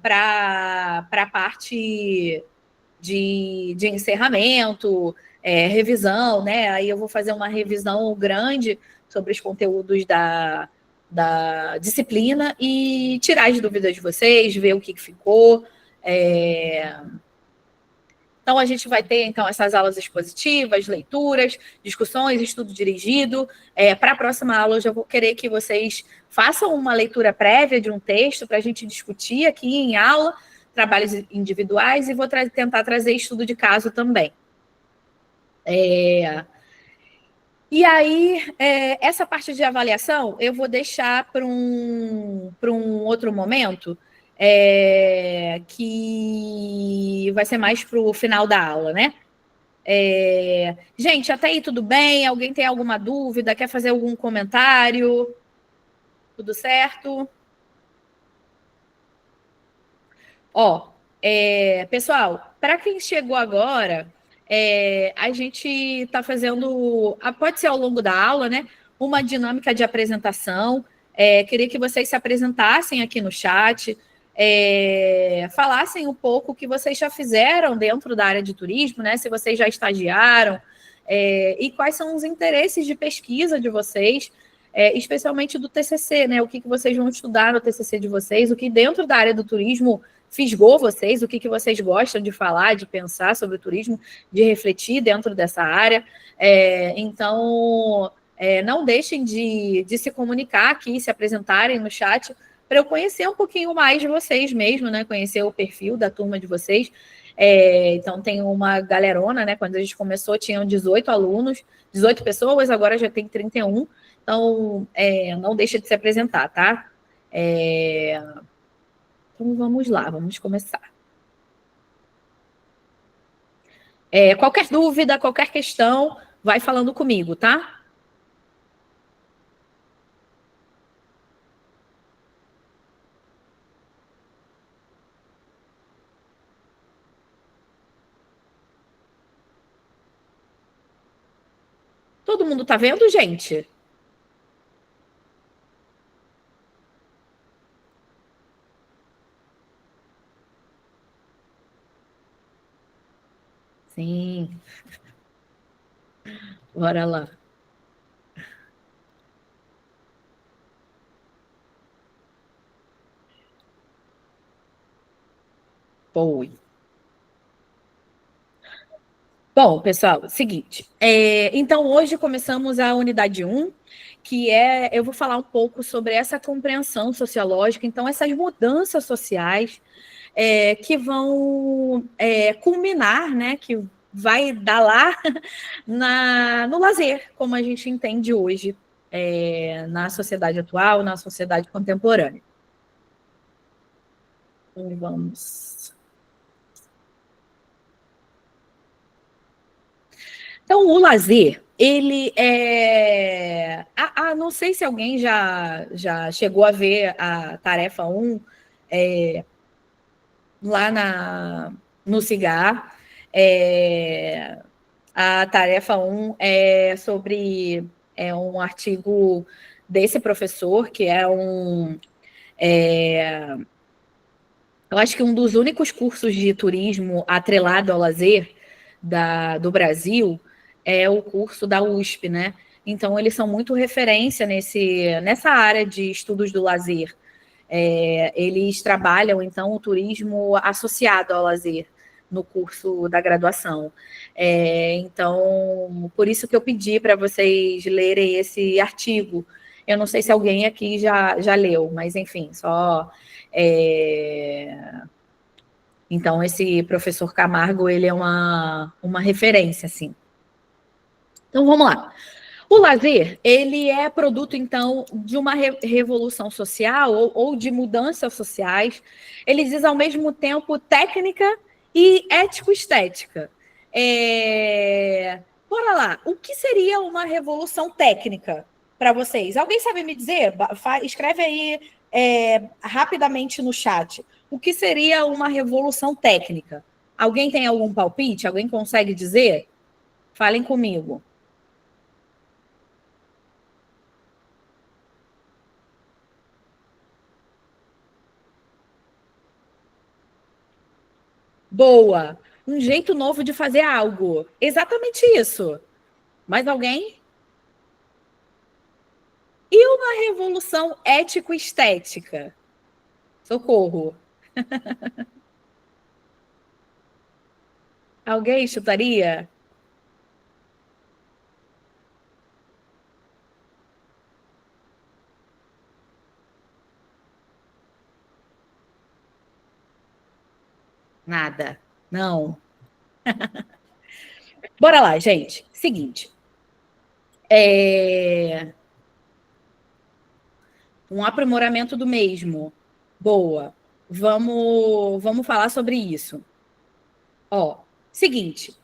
para a parte de encerramento, revisão, né? Aí eu vou fazer uma revisão grande sobre os conteúdos da disciplina e tirar as dúvidas de vocês, ver o que ficou. Então, a gente vai ter, então, essas aulas expositivas, leituras, discussões, estudo dirigido. Para a próxima aula, eu já vou querer que vocês façam uma leitura prévia de um texto para a gente discutir aqui em aula, trabalhos individuais, e vou tentar trazer estudo de caso também. E aí, essa parte de avaliação, eu vou deixar para um outro momento, que vai ser mais para o final da aula, né? Gente, até aí tudo bem? Alguém tem alguma dúvida? Quer fazer algum comentário? Tudo certo? Pessoal, para quem chegou agora, a gente está fazendo, pode ser ao longo da aula, né? Uma dinâmica de apresentação. Queria que vocês se apresentassem aqui no chat, falassem um pouco o que vocês já fizeram dentro da área de turismo, né? Se vocês já estagiaram, e quais são os interesses de pesquisa de vocês, especialmente do TCC, né? O que vocês vão estudar no TCC de vocês, o que dentro da área do turismo fisgou vocês, o que vocês gostam de falar, de pensar sobre o turismo, de refletir dentro dessa área. Então, não deixem de se comunicar aqui, se apresentarem no chat, para eu conhecer um pouquinho mais de vocês mesmo, né? Conhecer o perfil da turma de vocês. Então, tem uma galerona, né? Quando a gente começou, tinham 18 alunos, 18 pessoas, agora já tem 31. Então, não deixa de se apresentar, tá? Então, vamos lá, vamos começar. Qualquer dúvida, qualquer questão, vai falando comigo, tá? Todo mundo tá vendo, gente? Sim. Bora lá. Foi. Bom, pessoal, seguinte. Então, hoje começamos a unidade 1, que eu vou falar um pouco sobre essa compreensão sociológica, então, essas mudanças sociais que vão culminar, né, que vai dar lá no lazer, como a gente entende hoje na sociedade atual, na sociedade contemporânea. Então, vamos. Então, o lazer, ele não sei se alguém já chegou a ver a tarefa 1 lá no CIGAR. A tarefa 1 é sobre um artigo desse professor, que eu acho que um dos únicos cursos de turismo atrelado ao lazer do Brasil é o curso da USP, né? Então, eles são muito referência nessa área de estudos do lazer. Eles trabalham, então, o turismo associado ao lazer no curso da graduação. Então, por isso que eu pedi para vocês lerem esse artigo. Eu não sei se alguém aqui já leu, mas, enfim, só... Então, esse professor Camargo, ele é uma referência, assim. Então, vamos lá. O lazer, ele é produto, então, de uma revolução social ou de mudanças sociais. Ele diz, ao mesmo tempo, técnica e ético-estética. Bora lá. O que seria uma revolução técnica para vocês? Alguém sabe me dizer? Escreve aí rapidamente no chat. O que seria uma revolução técnica? Alguém tem algum palpite? Alguém consegue dizer? Falem comigo. Boa. Um jeito novo de fazer algo. Exatamente isso. Mais alguém? E uma revolução ético-estética? Socorro. Alguém chutaria? Nada. Não. Bora lá, gente. Seguinte. Um aprimoramento do mesmo. Boa. Vamos falar sobre isso. Ó, seguinte.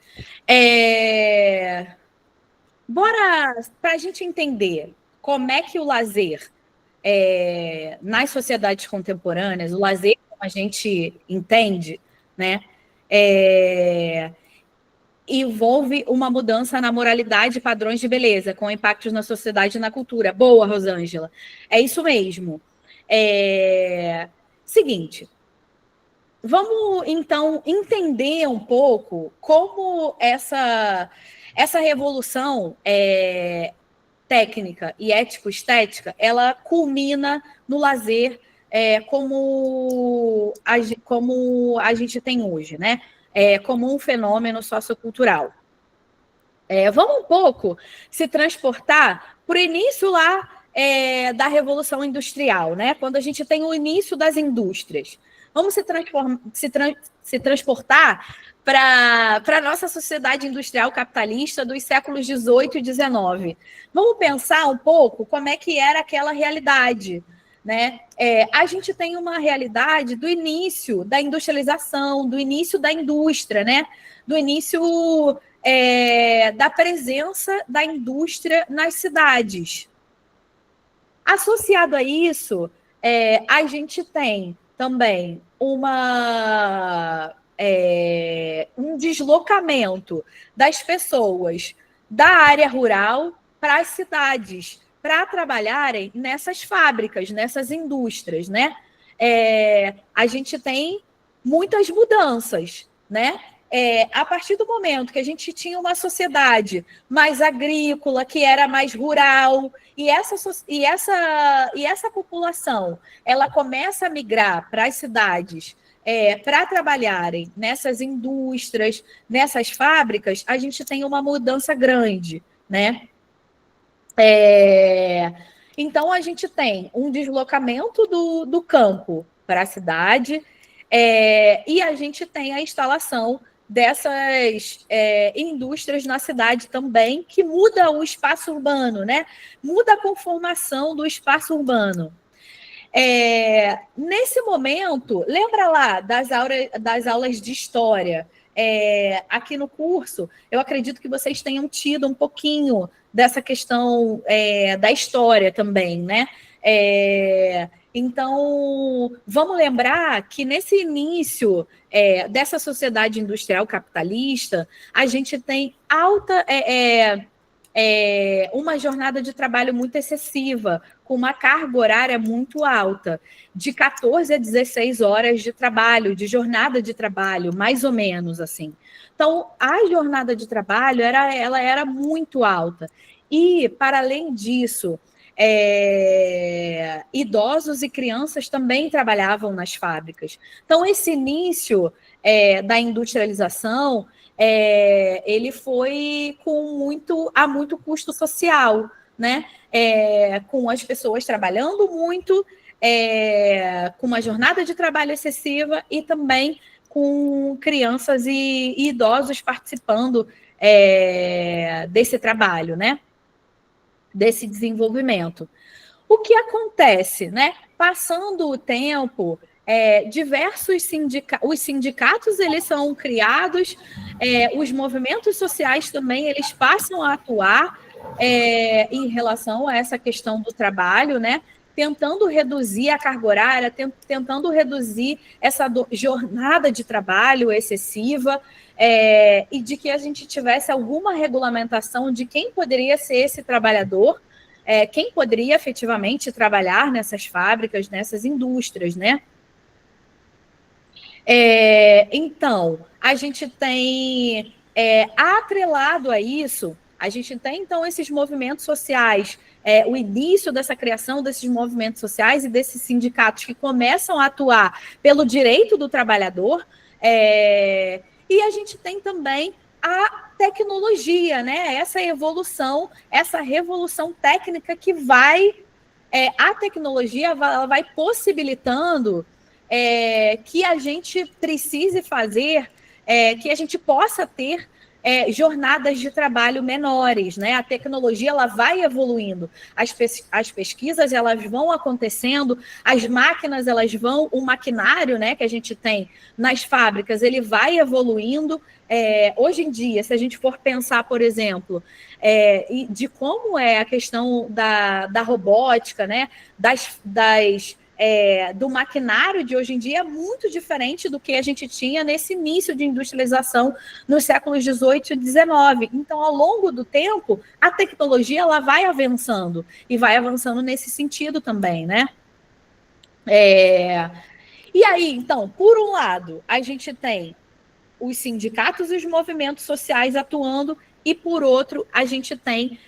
Bora, para a gente entender como é que o lazer, nas sociedades contemporâneas, o lazer, como a gente entende, né, envolve uma mudança na moralidade e padrões de beleza, com impactos na sociedade e na cultura. Boa, Rosângela. É isso mesmo. Seguinte, vamos, então, entender um pouco como essa revolução técnica e ético-estética, ela culmina no lazer como a gente tem hoje, né? Como um fenômeno sociocultural. Vamos um pouco se transportar para o início lá da Revolução Industrial, né? Quando a gente tem o início das indústrias. Vamos se transportar para a nossa sociedade industrial capitalista dos séculos XVIII e XIX. Vamos pensar um pouco como é que era aquela realidade, né? A gente tem uma realidade do início da industrialização, do início da indústria, né? Do início da presença da indústria nas cidades. Associado a isso, a gente tem também um deslocamento das pessoas da área rural para as cidades, para trabalharem nessas fábricas, nessas indústrias, né? A gente tem muitas mudanças, né? A partir do momento que a gente tinha uma sociedade mais agrícola, que era mais rural, e essa população ela começa a migrar para as cidades para trabalharem nessas indústrias, nessas fábricas, a gente tem uma mudança grande, né? Então, a gente tem um deslocamento do campo para a cidade e a gente tem a instalação dessas indústrias na cidade também, que muda o espaço urbano, né? Muda a conformação do espaço urbano. Nesse momento, lembra lá das aulas de história? Aqui no curso, eu acredito que vocês tenham tido um pouquinho dessa questão da história também, né? Então, vamos lembrar que nesse início dessa sociedade industrial capitalista, a gente tem uma jornada de trabalho muito excessiva, com uma carga horária muito alta, de 14 a 16 horas de trabalho, de jornada de trabalho, mais ou menos assim. Então, a jornada de trabalho ela era muito alta. E, para além disso, idosos e crianças também trabalhavam nas fábricas. Então, esse início da industrialização, ele foi a muito custo social, né? Com as pessoas trabalhando muito, com uma jornada de trabalho excessiva e também com crianças e idosos participando desse trabalho, né? desse desenvolvimento. O que acontece, né? Passando o tempo, os sindicatos eles são criados, os movimentos sociais também eles passam a atuar em relação a essa questão do trabalho, né? Tentando reduzir a carga horária, tentando reduzir essa jornada de trabalho excessiva, e de que a gente tivesse alguma regulamentação de quem poderia ser esse trabalhador, quem poderia efetivamente trabalhar nessas fábricas, nessas indústrias, né? Então, a gente tem, atrelado a isso, a gente tem, então, esses movimentos sociais, o início dessa criação desses movimentos sociais e desses sindicatos que começam a atuar pelo direito do trabalhador, e a gente tem também a tecnologia, né? Essa evolução, essa revolução técnica que vai... a tecnologia ela vai possibilitando que a gente precise fazer, que a gente possa ter jornadas de trabalho menores, né? A tecnologia ela vai evoluindo, as pesquisas elas vão acontecendo, as máquinas elas vão, o maquinário, né, que a gente tem nas fábricas, ele vai evoluindo. Hoje em dia, se a gente for pensar, por exemplo, de como é a questão da robótica, né, do maquinário de hoje em dia é muito diferente do que a gente tinha nesse início de industrialização nos séculos 18 e 19. Então, ao longo do tempo, a tecnologia ela vai avançando, e vai avançando nesse sentido também, né? E aí, então, por um lado, a gente tem os sindicatos e os movimentos sociais atuando, e, por outro, a gente tem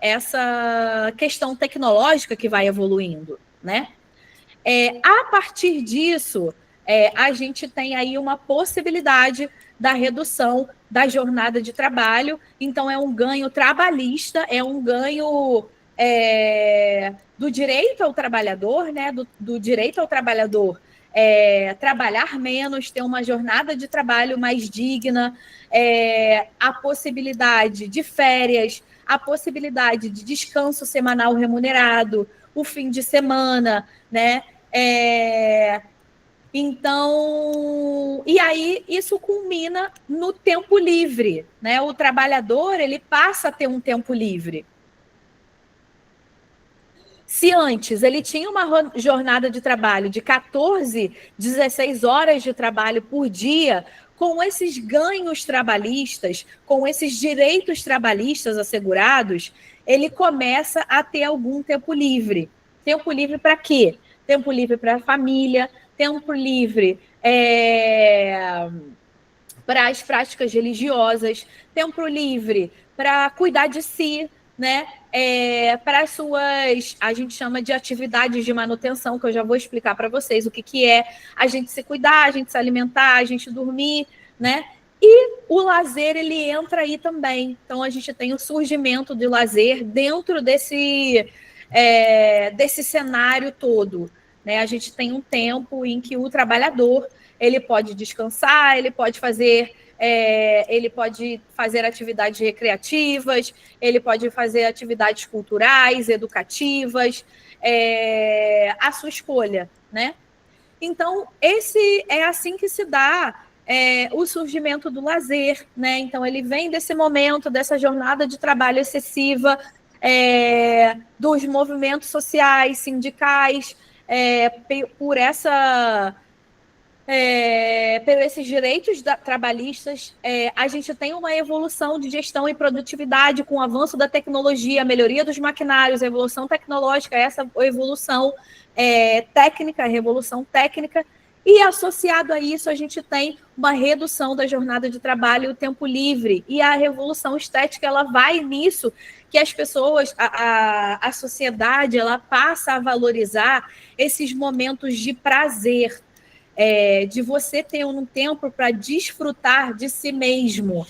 essa questão tecnológica que vai evoluindo, né? A partir disso, a gente tem aí uma possibilidade da redução da jornada de trabalho. Então, é um ganho trabalhista, é um ganho do direito ao trabalhador, né? Do direito ao trabalhador trabalhar menos, ter uma jornada de trabalho mais digna, a possibilidade de férias, a possibilidade de descanso semanal remunerado, o fim de semana, né? Então, e aí isso culmina no tempo livre, né? O trabalhador ele passa a ter um tempo livre. Se antes ele tinha uma jornada de trabalho de 14, 16 horas de trabalho por dia, com esses ganhos trabalhistas, com esses direitos trabalhistas assegurados, ele começa a ter algum tempo livre. Tempo livre para quê? Tempo livre para a família, tempo livre para as práticas religiosas, tempo livre para cuidar de si, né? Para as suas, a gente chama de atividades de manutenção, que eu já vou explicar para vocês o que é a gente se cuidar, a gente se alimentar, a gente dormir, né? E o lazer, ele entra aí também. Então, a gente tem o surgimento do lazer dentro desse cenário todo, né? A gente tem um tempo em que o trabalhador ele pode descansar, ele pode fazer atividades recreativas, ele pode fazer atividades culturais, educativas, a sua escolha, né? Então, é assim que se dá o surgimento do lazer, né? Então, ele vem desse momento, dessa jornada de trabalho excessiva, dos movimentos sociais, sindicais, por esses direitos trabalhistas, a gente tem uma evolução de gestão e produtividade com o avanço da tecnologia, a melhoria dos maquinários, a evolução tecnológica, essa evolução técnica, a revolução técnica, e associado a isso a gente tem uma redução da jornada de trabalho e o tempo livre, e a revolução estética ela vai nisso, que as pessoas, a sociedade, ela passa a valorizar esses momentos de prazer, de você ter um tempo para desfrutar de si mesmo,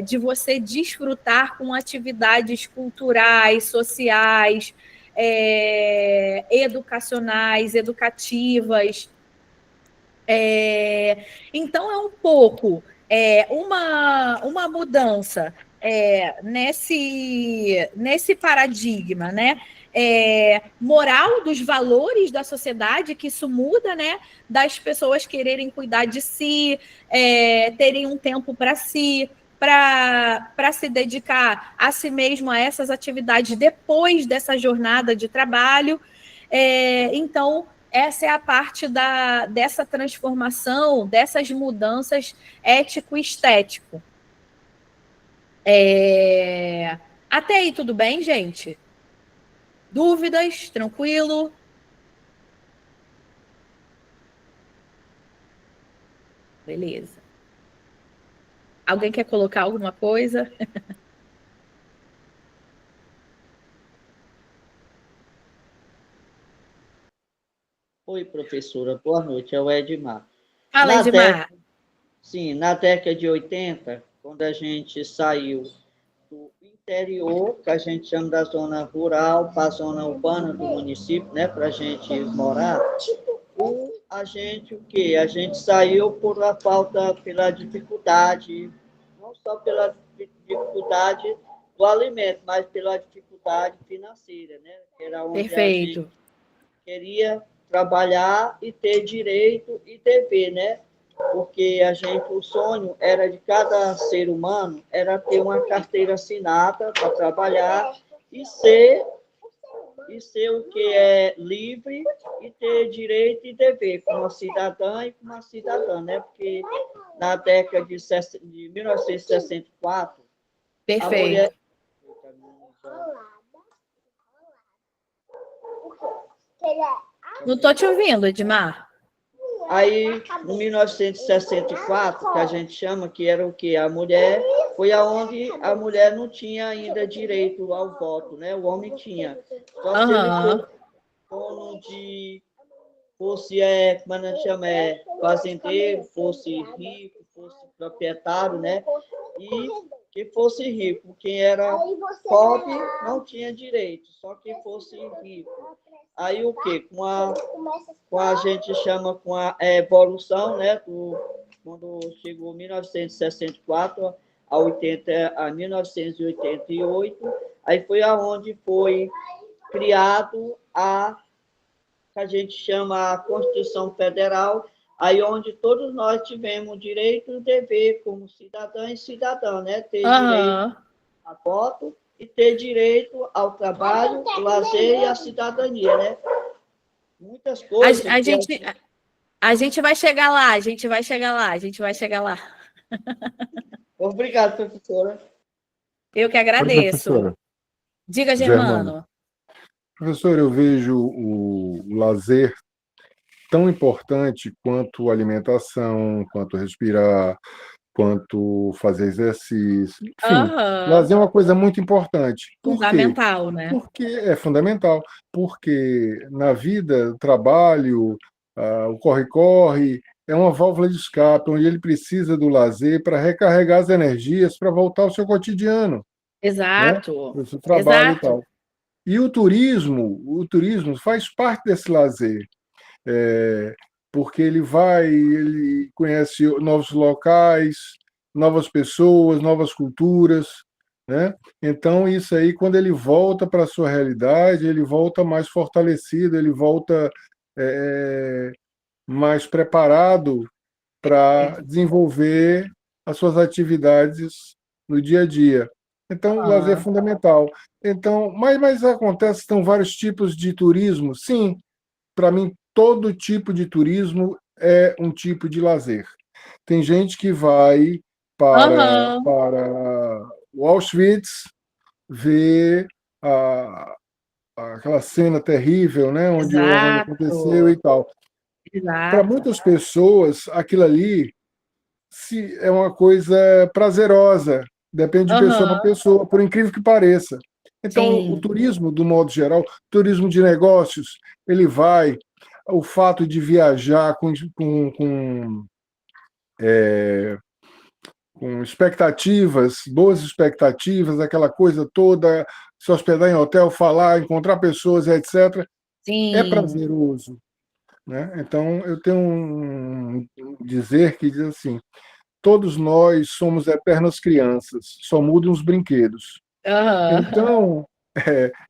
de você desfrutar com atividades culturais, sociais, educacionais, educativas. Então, é um pouco uma mudança nesse paradigma, né? Moral dos valores da sociedade, que isso muda, né? Das pessoas quererem cuidar de si, terem um tempo para si, para se dedicar a si mesmo a essas atividades depois dessa jornada de trabalho. Então, essa é a parte dessa transformação, dessas mudanças ético-estético. Até aí, tudo bem, gente? Dúvidas? Tranquilo? Beleza. Alguém quer colocar alguma coisa? Oi, professora, boa noite, é o Edmar. Fala, Edmar. Sim, na década de 80, quando a gente saiu do interior, que a gente chama da zona rural, para a zona urbana do município, né, para a gente morar, a gente, o quê? A gente saiu por a falta, pela dificuldade, não só pela dificuldade do alimento, mas pela dificuldade financeira, né? Era onde Perfeito. A gente queria trabalhar e ter direito e dever, né? Porque o sonho era de cada ser humano, era ter uma carteira assinada para trabalhar e ser o que é livre e ter direito e dever como uma cidadã e como uma cidadã, né? Porque na década de 1964, Perfeito. A mulher... Não estou te ouvindo, Edmar. Aí, em 1964, que a gente chama, que era o quê? A mulher, foi aonde a mulher não tinha ainda direito ao voto, né? O homem tinha. Só se ele fosse dono de... fosse, como a gente chama, fazendeiro, fosse rico, fosse proprietário, né? E que fosse rico. Quem era pobre não tinha direito, só quem fosse rico. Aí o quê? Com a gente chama com a evolução, né? Quando chegou 1964 a 1988, aí foi aonde foi criado que a gente chama a Constituição Federal, aí onde todos nós tivemos direito e dever como cidadã e cidadã, né? Ter direito a voto e ter direito ao trabalho, o lazer e a cidadania, né? Muitas coisas. A gente vai chegar lá, a gente vai chegar lá. Obrigado, professora. Eu que agradeço. Professora. Diga, Germano. Professor, eu vejo o lazer tão importante quanto alimentação, quanto respirar, quanto fazer exercício. Enfim, lazer é uma coisa muito importante. Fundamental, né? Porque é fundamental. Porque na vida, o trabalho, o corre-corre, é uma válvula de escape, onde ele precisa do lazer para recarregar as energias para voltar ao seu cotidiano. Exato. Né? O seu trabalho e tal. E o turismo faz parte desse lazer, porque ele conhece novos locais, novas pessoas, novas culturas, né? Então, isso aí, quando ele volta para a sua realidade, ele volta mais fortalecido, ele volta mais preparado para desenvolver as suas atividades no dia a dia. Então, o lazer é fundamental. Então, mas acontece, estão vários tipos de turismo. Sim, para mim, todo tipo de turismo é um tipo de lazer. Tem gente que vai para o Auschwitz ver aquela cena terrível, né, onde aconteceu e tal. Para muitas pessoas, aquilo ali é uma coisa prazerosa. Depende de pessoa para pessoa, por incrível que pareça. Então, o turismo, do modo geral, turismo de negócios, ele vai... O fato de viajar com expectativas, boas expectativas, aquela coisa toda, se hospedar em hotel, falar, encontrar pessoas, etc., é prazeroso. Né? Então, eu tenho um dizer que diz assim: todos nós somos eternas crianças, só mudam os brinquedos.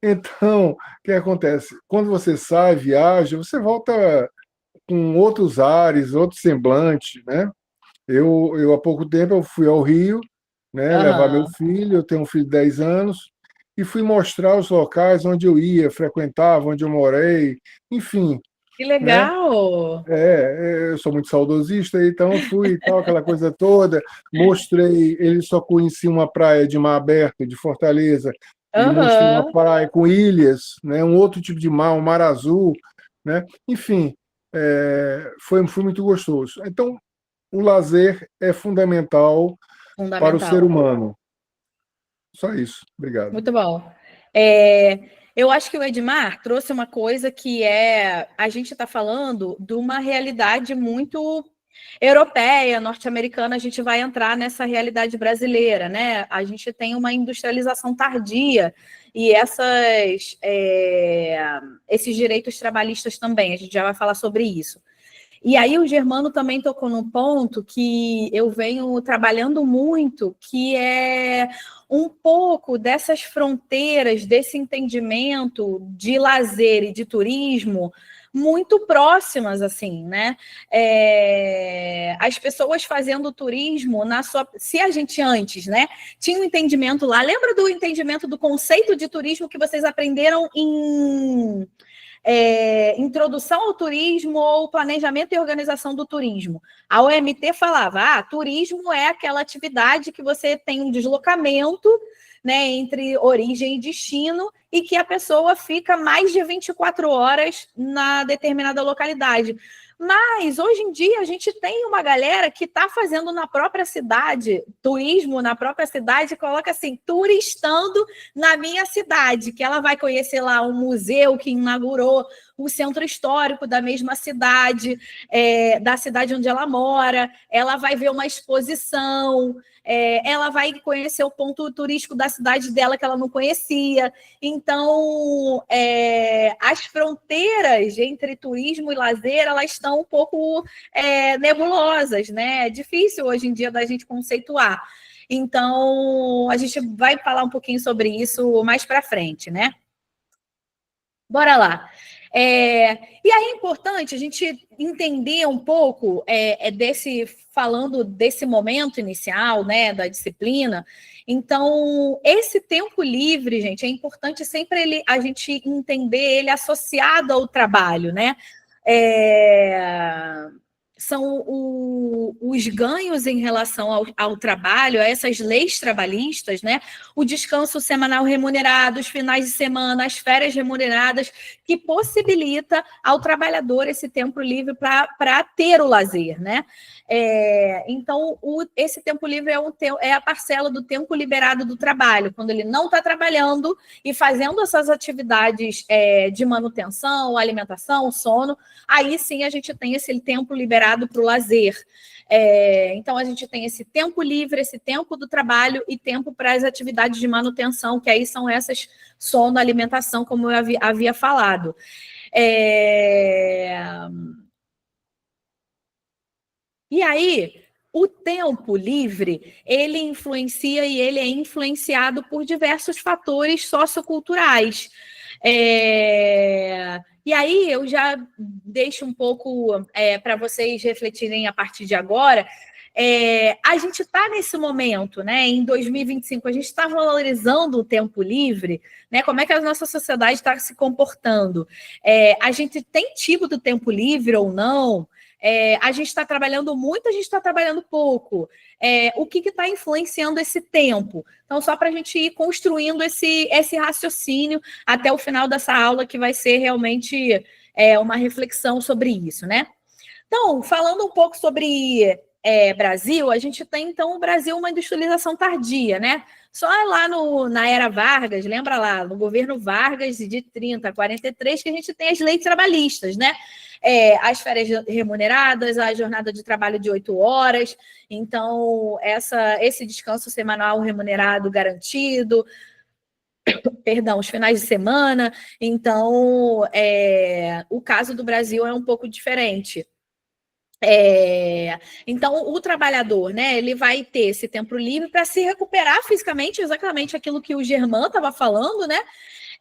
Então, o que acontece? Quando você sai, viaja, você volta com outros ares, outro semblante, né? Eu há pouco tempo eu fui ao Rio, né, levar meu filho, eu tenho um filho de 10 anos, e fui mostrar os locais onde eu ia, frequentava, onde eu morei, enfim. Que legal! Né? Eu sou muito saudosista, então fui e tal, aquela coisa toda, mostrei, ele só conhecia uma praia de mar aberto, de Fortaleza, e mostrei uma praia com ilhas, né, um outro tipo de mar, um mar azul, né? Enfim, foi muito gostoso. Então, o lazer é fundamental para o ser humano. Só isso. Obrigado. Muito bom. Eu acho que o Edmar trouxe uma coisa que a gente está falando de uma realidade muito europeia, norte-americana, a gente vai entrar nessa realidade brasileira, né? A gente tem uma industrialização tardia e esses direitos trabalhistas também, a gente já vai falar sobre isso. E aí o Germano também tocou num ponto que eu venho trabalhando muito, que é um pouco dessas fronteiras, desse entendimento de lazer e de turismo muito próximas, assim, né? As pessoas fazendo turismo se a gente antes, né, tinha um entendimento lá, lembra do entendimento do conceito de turismo que vocês aprenderam em introdução ao turismo ou planejamento e organização do turismo? A OMT falava, turismo é aquela atividade que você tem um deslocamento, né, entre origem e destino e que a pessoa fica mais de 24 horas na determinada localidade. Mas, hoje em dia, a gente tem uma galera que está fazendo na própria cidade, turismo na própria cidade, coloca assim, turistando na minha cidade, que ela vai conhecer lá um museu que inaugurou o centro histórico da mesma cidade, da cidade onde ela mora, ela vai ver uma exposição, ela vai conhecer o ponto turístico da cidade dela que ela não conhecia. Então, as fronteiras entre turismo e lazer, elas estão um pouco nebulosas, né? É difícil hoje em dia da gente conceituar. Então, a gente vai falar um pouquinho sobre isso mais para frente, né? Bora lá. E aí é importante a gente entender um pouco falando desse momento inicial, né, da disciplina. Então, esse tempo livre, gente, é importante sempre a gente entender ele associado ao trabalho, né? São os ganhos em relação ao trabalho, a essas leis trabalhistas, né? O descanso semanal remunerado, os finais de semana, as férias remuneradas, que possibilita ao trabalhador esse tempo livre para ter o lazer, né? Então, esse tempo livre é a parcela do tempo liberado do trabalho, quando ele não está trabalhando e fazendo essas atividades de manutenção, alimentação, sono, aí sim a gente tem esse tempo liberado para o lazer. Então, a gente tem esse tempo livre, esse tempo do trabalho e tempo para as atividades de manutenção, que aí são essas sono, alimentação, como eu havia falado. E aí, o tempo livre, ele influencia e ele é influenciado por diversos fatores socioculturais. E aí, eu já deixo um pouco para vocês refletirem a partir de agora. A gente está nesse momento, né? Em 2025, a gente está valorizando o tempo livre, né? Como é que a nossa sociedade está se comportando? A gente tem tido do tempo livre ou não? A gente está trabalhando muito, a gente está trabalhando pouco. O que está influenciando esse tempo? Então, só para a gente ir construindo esse raciocínio até o final dessa aula, que vai ser realmente uma reflexão sobre isso, né? Então, falando um pouco sobre Brasil, a gente tem, então, o Brasil uma industrialização tardia, né? Só lá na era Vargas, lembra lá, no governo Vargas, de 30 a 43, que a gente tem as leis trabalhistas, né? As férias remuneradas, a jornada de trabalho de 8 horas, então, esse descanso semanal remunerado garantido, perdão, os finais de semana. Então, o caso do Brasil é um pouco diferente. Então, o trabalhador, né, ele vai ter esse tempo livre para se recuperar fisicamente, exatamente aquilo que o Germán estava falando, né?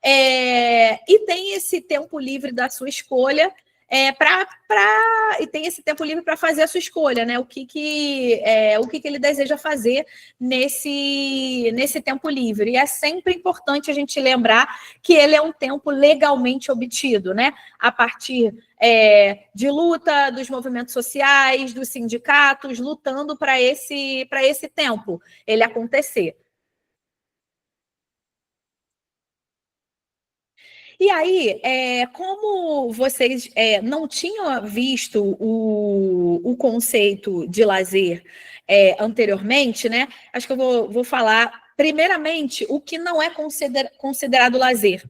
E tem esse tempo livre da sua escolha, e tem esse tempo livre para fazer a sua escolha, né? O que ele deseja fazer nesse tempo livre. E é sempre importante a gente lembrar que ele é um tempo legalmente obtido, né? A partir de luta dos movimentos sociais, dos sindicatos, lutando para esse tempo ele acontecer. E aí, como vocês não tinham visto o conceito de lazer anteriormente, né? Acho que eu vou falar, primeiramente, o que não é considerado lazer.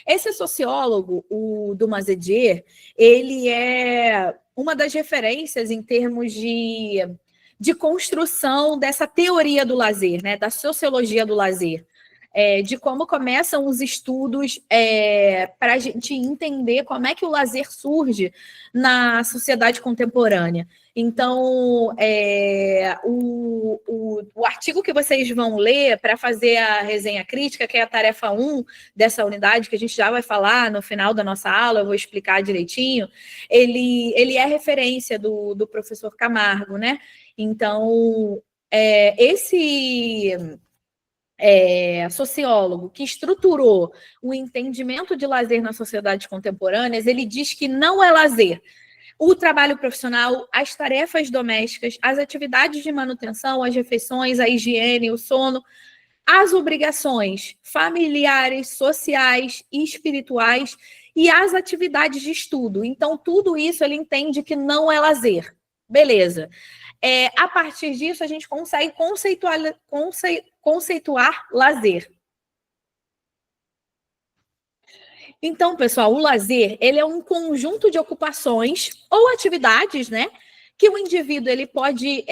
Esse sociólogo, o Dumas Edier, ele é uma das referências em termos de construção dessa teoria do lazer, né? Da sociologia do lazer. De como começam os estudos para a gente entender como é que o lazer surge na sociedade contemporânea. Então, o artigo que vocês vão ler para fazer a resenha crítica, que é a tarefa 1 dessa unidade, que a gente já vai falar no final da nossa aula, eu vou explicar direitinho, ele é referência do professor Camargo, né? Então, esse sociólogo que estruturou o entendimento de lazer nas sociedades contemporâneas, ele diz que não é lazer o trabalho profissional, as tarefas domésticas, as atividades de manutenção, as refeições, a higiene, o sono, as obrigações familiares, sociais e espirituais e as atividades de estudo. Então, tudo isso ele entende que não é lazer. Beleza. A partir disso, a gente consegue conceituar lazer. Então, pessoal, o lazer ele é um conjunto de ocupações ou atividades, né, que o indivíduo ele pode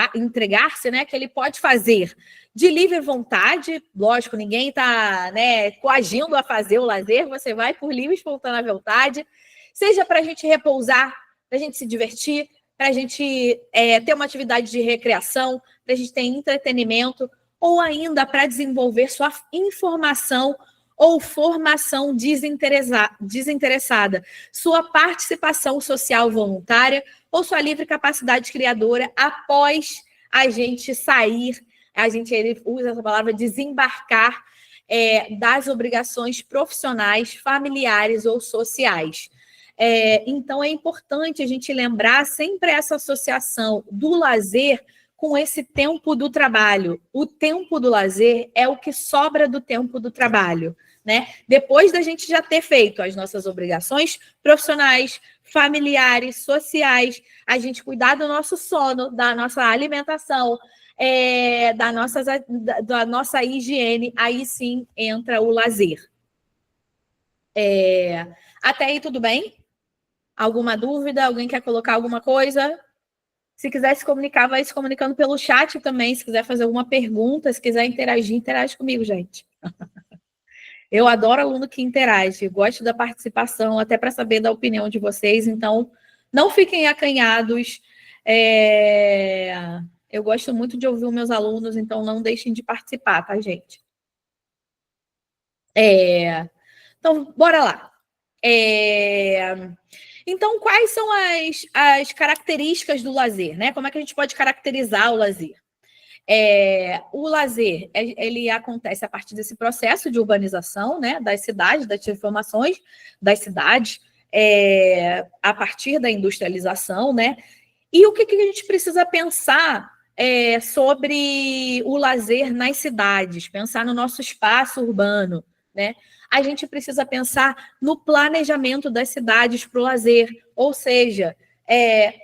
entregar-se, né, que ele pode fazer de livre vontade. Lógico, ninguém está, né, coagindo a fazer o lazer. Você vai por livre e espontânea vontade, seja para a gente repousar, para a gente se divertir, para a gente ter uma atividade de recreação, para a gente ter entretenimento, ou ainda para desenvolver sua informação ou formação desinteressada, sua participação social voluntária ou sua livre capacidade criadora após a gente sair, ele usa essa palavra desembarcar das obrigações profissionais, familiares ou sociais. Então, é importante a gente lembrar sempre essa associação do lazer com esse tempo do trabalho. O tempo do lazer é o que sobra do tempo do trabalho, né? Depois da gente já ter feito as nossas obrigações profissionais, familiares, sociais, a gente cuidar do nosso sono, da nossa alimentação, da nossa higiene, aí sim entra o lazer. Até aí tudo bem? Alguma dúvida? Alguém quer colocar alguma coisa? Se quiser se comunicar, vai se comunicando pelo chat também. Se quiser fazer alguma pergunta, se quiser interagir, interage comigo, gente. Eu adoro aluno que interage, gosto da participação, até para saber da opinião de vocês. Então, não fiquem acanhados. Eu gosto muito de ouvir os meus alunos, então não deixem de participar, tá, gente? Então, bora lá. Então, quais são as características do lazer, né? Como é que a gente pode caracterizar o lazer? O lazer, ele acontece a partir desse processo de urbanização, né, das cidades, das transformações das cidades, a partir da industrialização, né? E o que a gente precisa pensar sobre o lazer nas cidades, pensar no nosso espaço urbano, né? A gente precisa pensar no planejamento das cidades para o lazer, ou seja,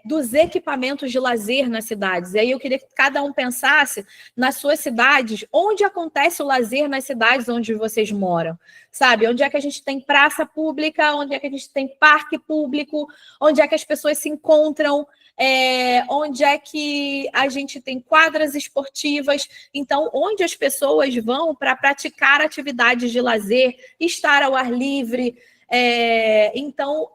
dos equipamentos de lazer nas cidades. E aí eu queria que cada um pensasse nas suas cidades, onde acontece o lazer nas cidades onde vocês moram, sabe? Onde é que a gente tem praça pública, onde é que a gente tem parque público, onde é que as pessoas se encontram, onde é que a gente tem quadras esportivas. Então, onde as pessoas vão para praticar atividades de lazer, estar ao ar livre, Então,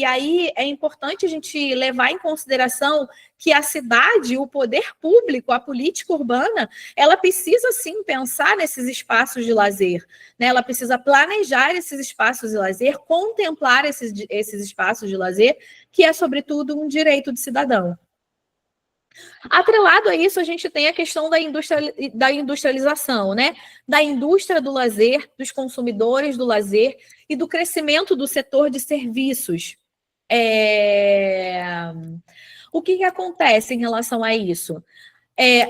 aí é importante a gente levar em consideração que a cidade, o poder público, a política urbana, ela precisa sim pensar nesses espaços de lazer, né? Ela precisa planejar esses espaços de lazer, contemplar esses espaços de lazer, que é, sobretudo, um direito de cidadão. Atrelado a isso, a gente tem a questão da industrialização, né? Da indústria do lazer, dos consumidores do lazer e do crescimento do setor de serviços. O que acontece em relação a isso?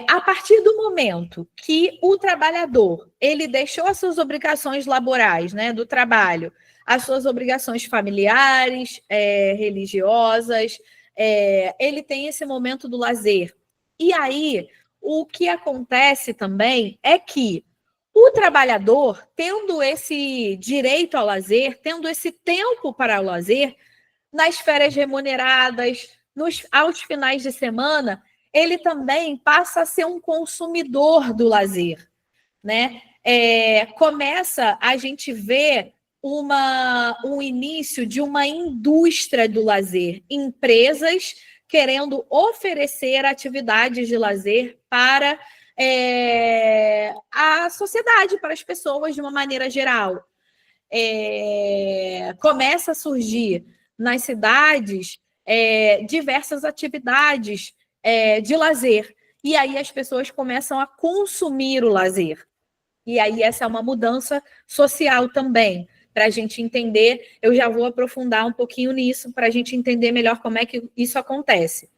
A partir do momento que o trabalhador ele deixou as suas obrigações laborais, né, do trabalho, as suas obrigações familiares, religiosas, ele tem esse momento do lazer. E aí, o que acontece também é que o trabalhador, tendo esse direito ao lazer, tendo esse tempo para o lazer, nas férias remuneradas, aos finais de semana, ele também passa a ser um consumidor do lazer, né? Começa a gente ver um início de uma indústria do lazer, empresas querendo oferecer atividades de lazer para a sociedade, para as pessoas de uma maneira geral. Começa a surgir nas cidades diversas atividades de lazer, e aí as pessoas começam a consumir o lazer. E aí essa é uma mudança social também, para a gente entender. Eu já vou aprofundar um pouquinho nisso, para a gente entender melhor como é que isso acontece.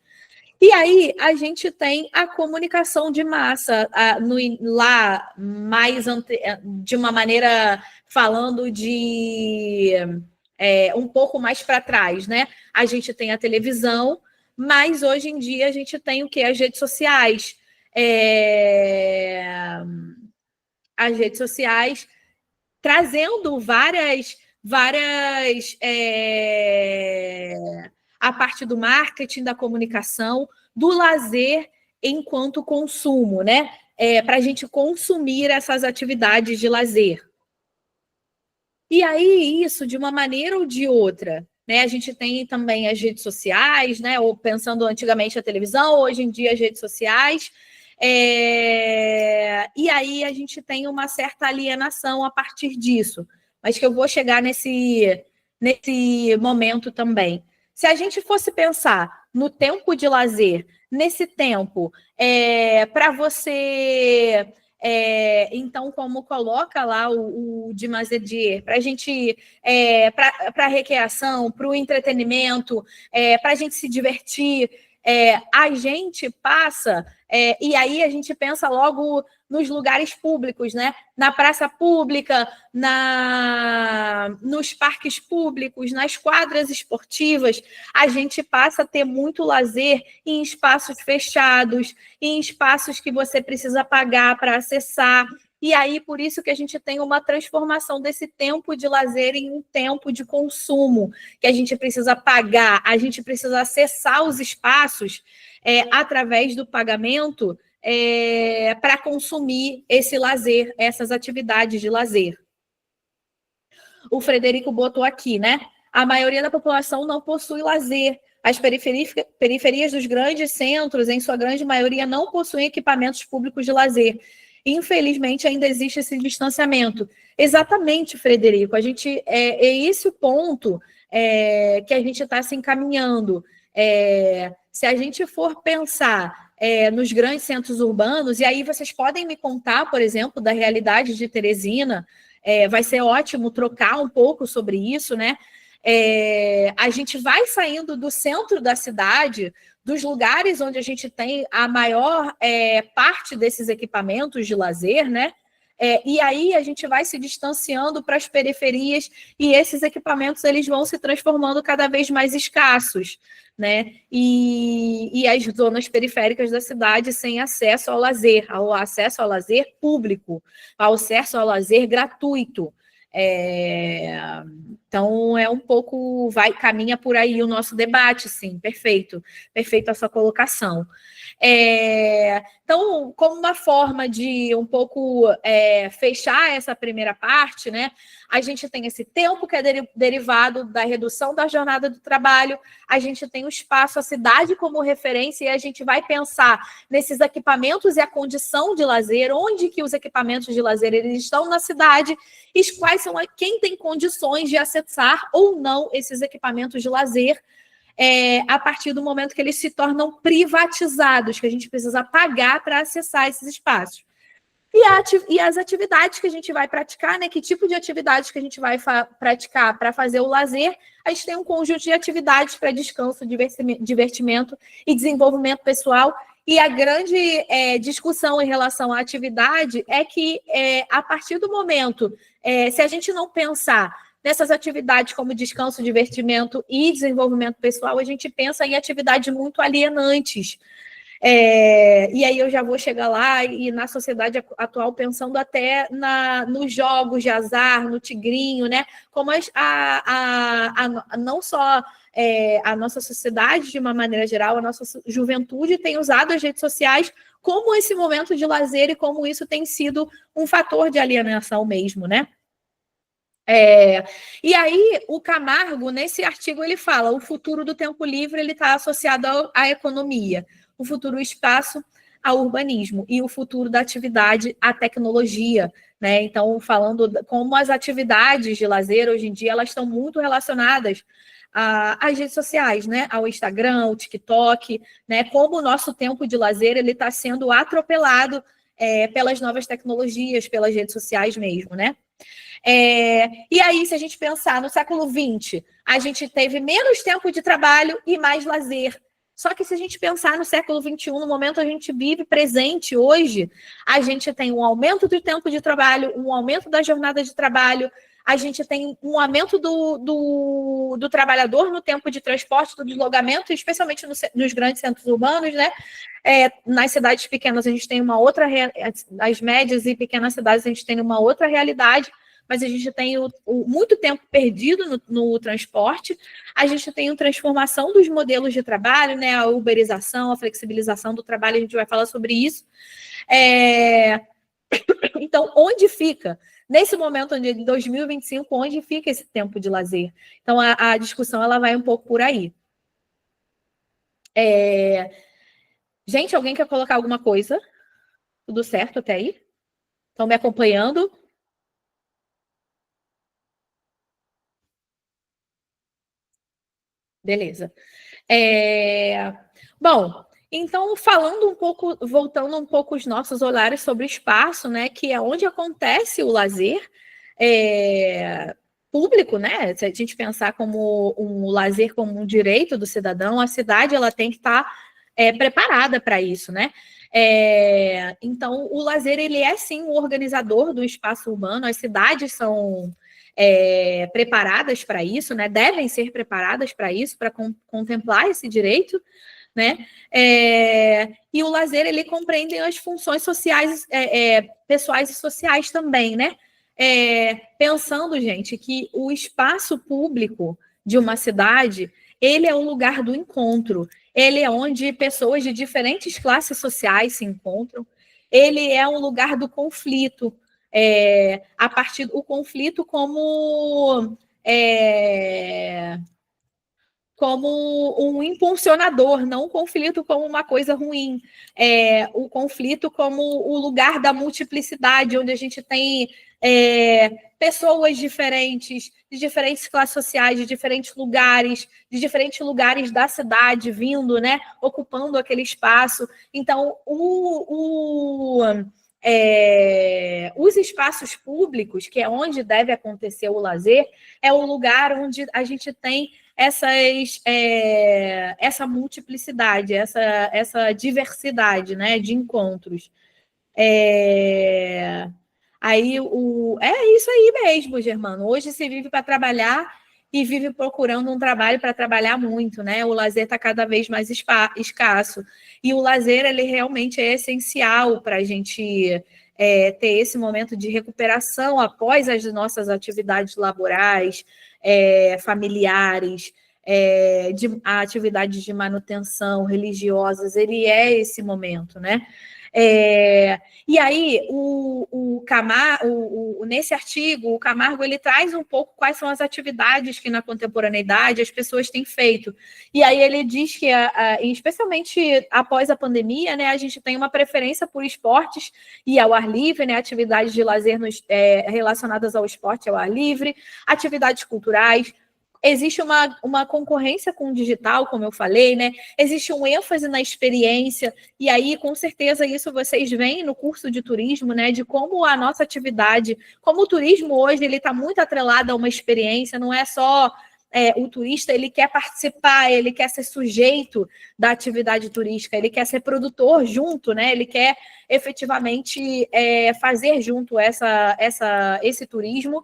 E aí a gente tem a comunicação de massa, lá mais de uma maneira falando de um pouco mais para trás, né? A gente tem a televisão, mas hoje em dia a gente tem o quê? As redes sociais. As redes sociais trazendo várias a parte do marketing, da comunicação, do lazer enquanto consumo, né? Para a gente consumir essas atividades de lazer. E aí, isso, de uma maneira ou de outra, né? A gente tem também as redes sociais, né? Ou pensando antigamente a televisão, hoje em dia as redes sociais. E aí a gente tem uma certa alienação a partir disso, mas que eu vou chegar nesse momento também. Se a gente fosse pensar no tempo de lazer, nesse tempo, para você, então, como coloca lá o Dimas Didier, para a gente, para a recreação, para o entretenimento, para a gente se divertir, a gente passa, e aí a gente pensa logo nos lugares públicos, né? Na praça pública, nos parques públicos, nas quadras esportivas, a gente passa a ter muito lazer em espaços fechados, em espaços que você precisa pagar para acessar. E aí, por isso que a gente tem uma transformação desse tempo de lazer em um tempo de consumo, que a gente precisa pagar, a gente precisa acessar os espaços através do pagamento para consumir esse lazer, essas atividades de lazer. O Frederico botou aqui, né? A maioria da população não possui lazer. As periferias dos grandes centros, em sua grande maioria, não possuem equipamentos públicos de lazer. Infelizmente, ainda existe esse distanciamento. Exatamente, Frederico. A gente, é esse o ponto que a gente está se encaminhando. Se a gente for pensar nos grandes centros urbanos, e aí vocês podem me contar, por exemplo, da realidade de Teresina, vai ser ótimo trocar um pouco sobre isso, né? A gente vai saindo do centro da cidade, dos lugares onde a gente tem a maior parte desses equipamentos de lazer, né? E aí a gente vai se distanciando para as periferias e esses equipamentos eles vão se transformando cada vez mais escassos, né? E as zonas periféricas da cidade sem acesso ao acesso ao lazer público, ao acesso ao lazer gratuito. Então, é um pouco, caminha por aí o nosso debate, sim, perfeito a sua colocação. Então, como uma forma de um pouco fechar essa primeira parte, né, a gente tem esse tempo que é derivado da redução da jornada do trabalho, a gente tem o espaço, a cidade como referência, e a gente vai pensar nesses equipamentos e a condição de lazer, onde que os equipamentos de lazer eles estão na cidade, e quais são quem tem condições de acessar ou não esses equipamentos de lazer, a partir do momento que eles se tornam privatizados, que a gente precisa pagar para acessar esses espaços. E as atividades que a gente vai praticar, né? Que tipo de atividades que a gente vai praticar para fazer o lazer? A gente tem um conjunto de atividades para descanso, divertimento e desenvolvimento pessoal. E a grande discussão em relação à atividade é que, a partir do momento, se a gente não pensar nessas atividades como descanso, divertimento e desenvolvimento pessoal, a gente pensa em atividades muito alienantes. E aí eu já vou chegar lá e na sociedade atual pensando até nos jogos de azar, no tigrinho, né? Como não só a nossa sociedade, de uma maneira geral, a nossa juventude tem usado as redes sociais como esse momento de lazer e como isso tem sido um fator de alienação mesmo, né? E aí, o Camargo, nesse artigo, ele fala: o futuro do tempo livre ele está associado à economia, o futuro do espaço ao urbanismo e o futuro da atividade à tecnologia, né? Então, falando como as atividades de lazer, hoje em dia, elas estão muito relacionadas às redes sociais, né? Ao Instagram, ao TikTok, né? Como o nosso tempo de lazer ele está sendo atropelado pelas novas tecnologias, pelas redes sociais mesmo, né? E aí, se a gente pensar no século XX, a gente teve menos tempo de trabalho e mais lazer. Só que se a gente pensar no século XXI, no momento que a gente vive presente hoje, a gente tem um aumento do tempo de trabalho, um aumento da jornada de trabalho, a gente tem um aumento do trabalhador no tempo de transporte, do deslocamento, especialmente nos grandes centros urbanos, né? Nas cidades pequenas a gente tem uma outra, as médias e pequenas cidades a gente tem uma outra realidade, mas a gente tem muito tempo perdido no transporte, a gente tem a transformação dos modelos de trabalho, né, a uberização, a flexibilização do trabalho, a gente vai falar sobre isso. Então, onde fica? Nesse momento de 2025, onde fica esse tempo de lazer? Então, a discussão ela vai um pouco por aí. Gente, alguém quer colocar alguma coisa? Tudo certo até aí? Estão me acompanhando? Beleza. Bom, então, falando um pouco, voltando um pouco os nossos olhares sobre o espaço, né, que é onde acontece o lazer público, né? Se a gente pensar como um lazer como um direito do cidadão, a cidade ela tem que estar preparada para isso, né? Então, o lazer ele é sim o organizador do espaço urbano, as cidades são preparadas para isso, né? Devem ser preparadas para isso, para contemplar esse direito, né? E o lazer ele compreende as funções sociais, pessoais e sociais também, né? Pensando, gente, que o espaço público de uma cidade ele é o lugar do encontro, ele é onde pessoas de diferentes classes sociais se encontram, ele é um lugar do conflito. A partir do conflito como um impulsionador, não o conflito como uma coisa ruim, o conflito como o lugar da multiplicidade, onde a gente tem pessoas diferentes, de diferentes classes sociais, de diferentes lugares da cidade vindo, né, ocupando aquele espaço. Então, os espaços públicos, que é onde deve acontecer o lazer, é o lugar onde a gente tem essa multiplicidade, essa diversidade, né, de encontros. Aí é isso aí mesmo, Germano. Hoje se vive para trabalhar e vive procurando um trabalho para trabalhar muito, né? O lazer está cada vez mais escasso. E o lazer, ele realmente é essencial para a gente ter esse momento de recuperação após as nossas atividades laborais, familiares, atividades de manutenção religiosas, ele é esse momento, né? E aí, nesse artigo, o Camargo ele traz um pouco quais são as atividades que na contemporaneidade as pessoas têm feito. E aí ele diz que, especialmente após a pandemia, né, a gente tem uma preferência por esportes e ao ar livre, né, atividades de lazer relacionadas ao esporte e ao ar livre, atividades culturais. Existe uma concorrência com o digital, como eu falei, né? Existe um ênfase na experiência, e aí, com certeza, isso vocês veem no curso de turismo, né? De como a nossa atividade, como o turismo hoje, ele está muito atrelado a uma experiência, não é só o turista, ele quer participar, ele quer ser sujeito da atividade turística, ele quer ser produtor junto, né? Ele quer efetivamente fazer junto esse turismo.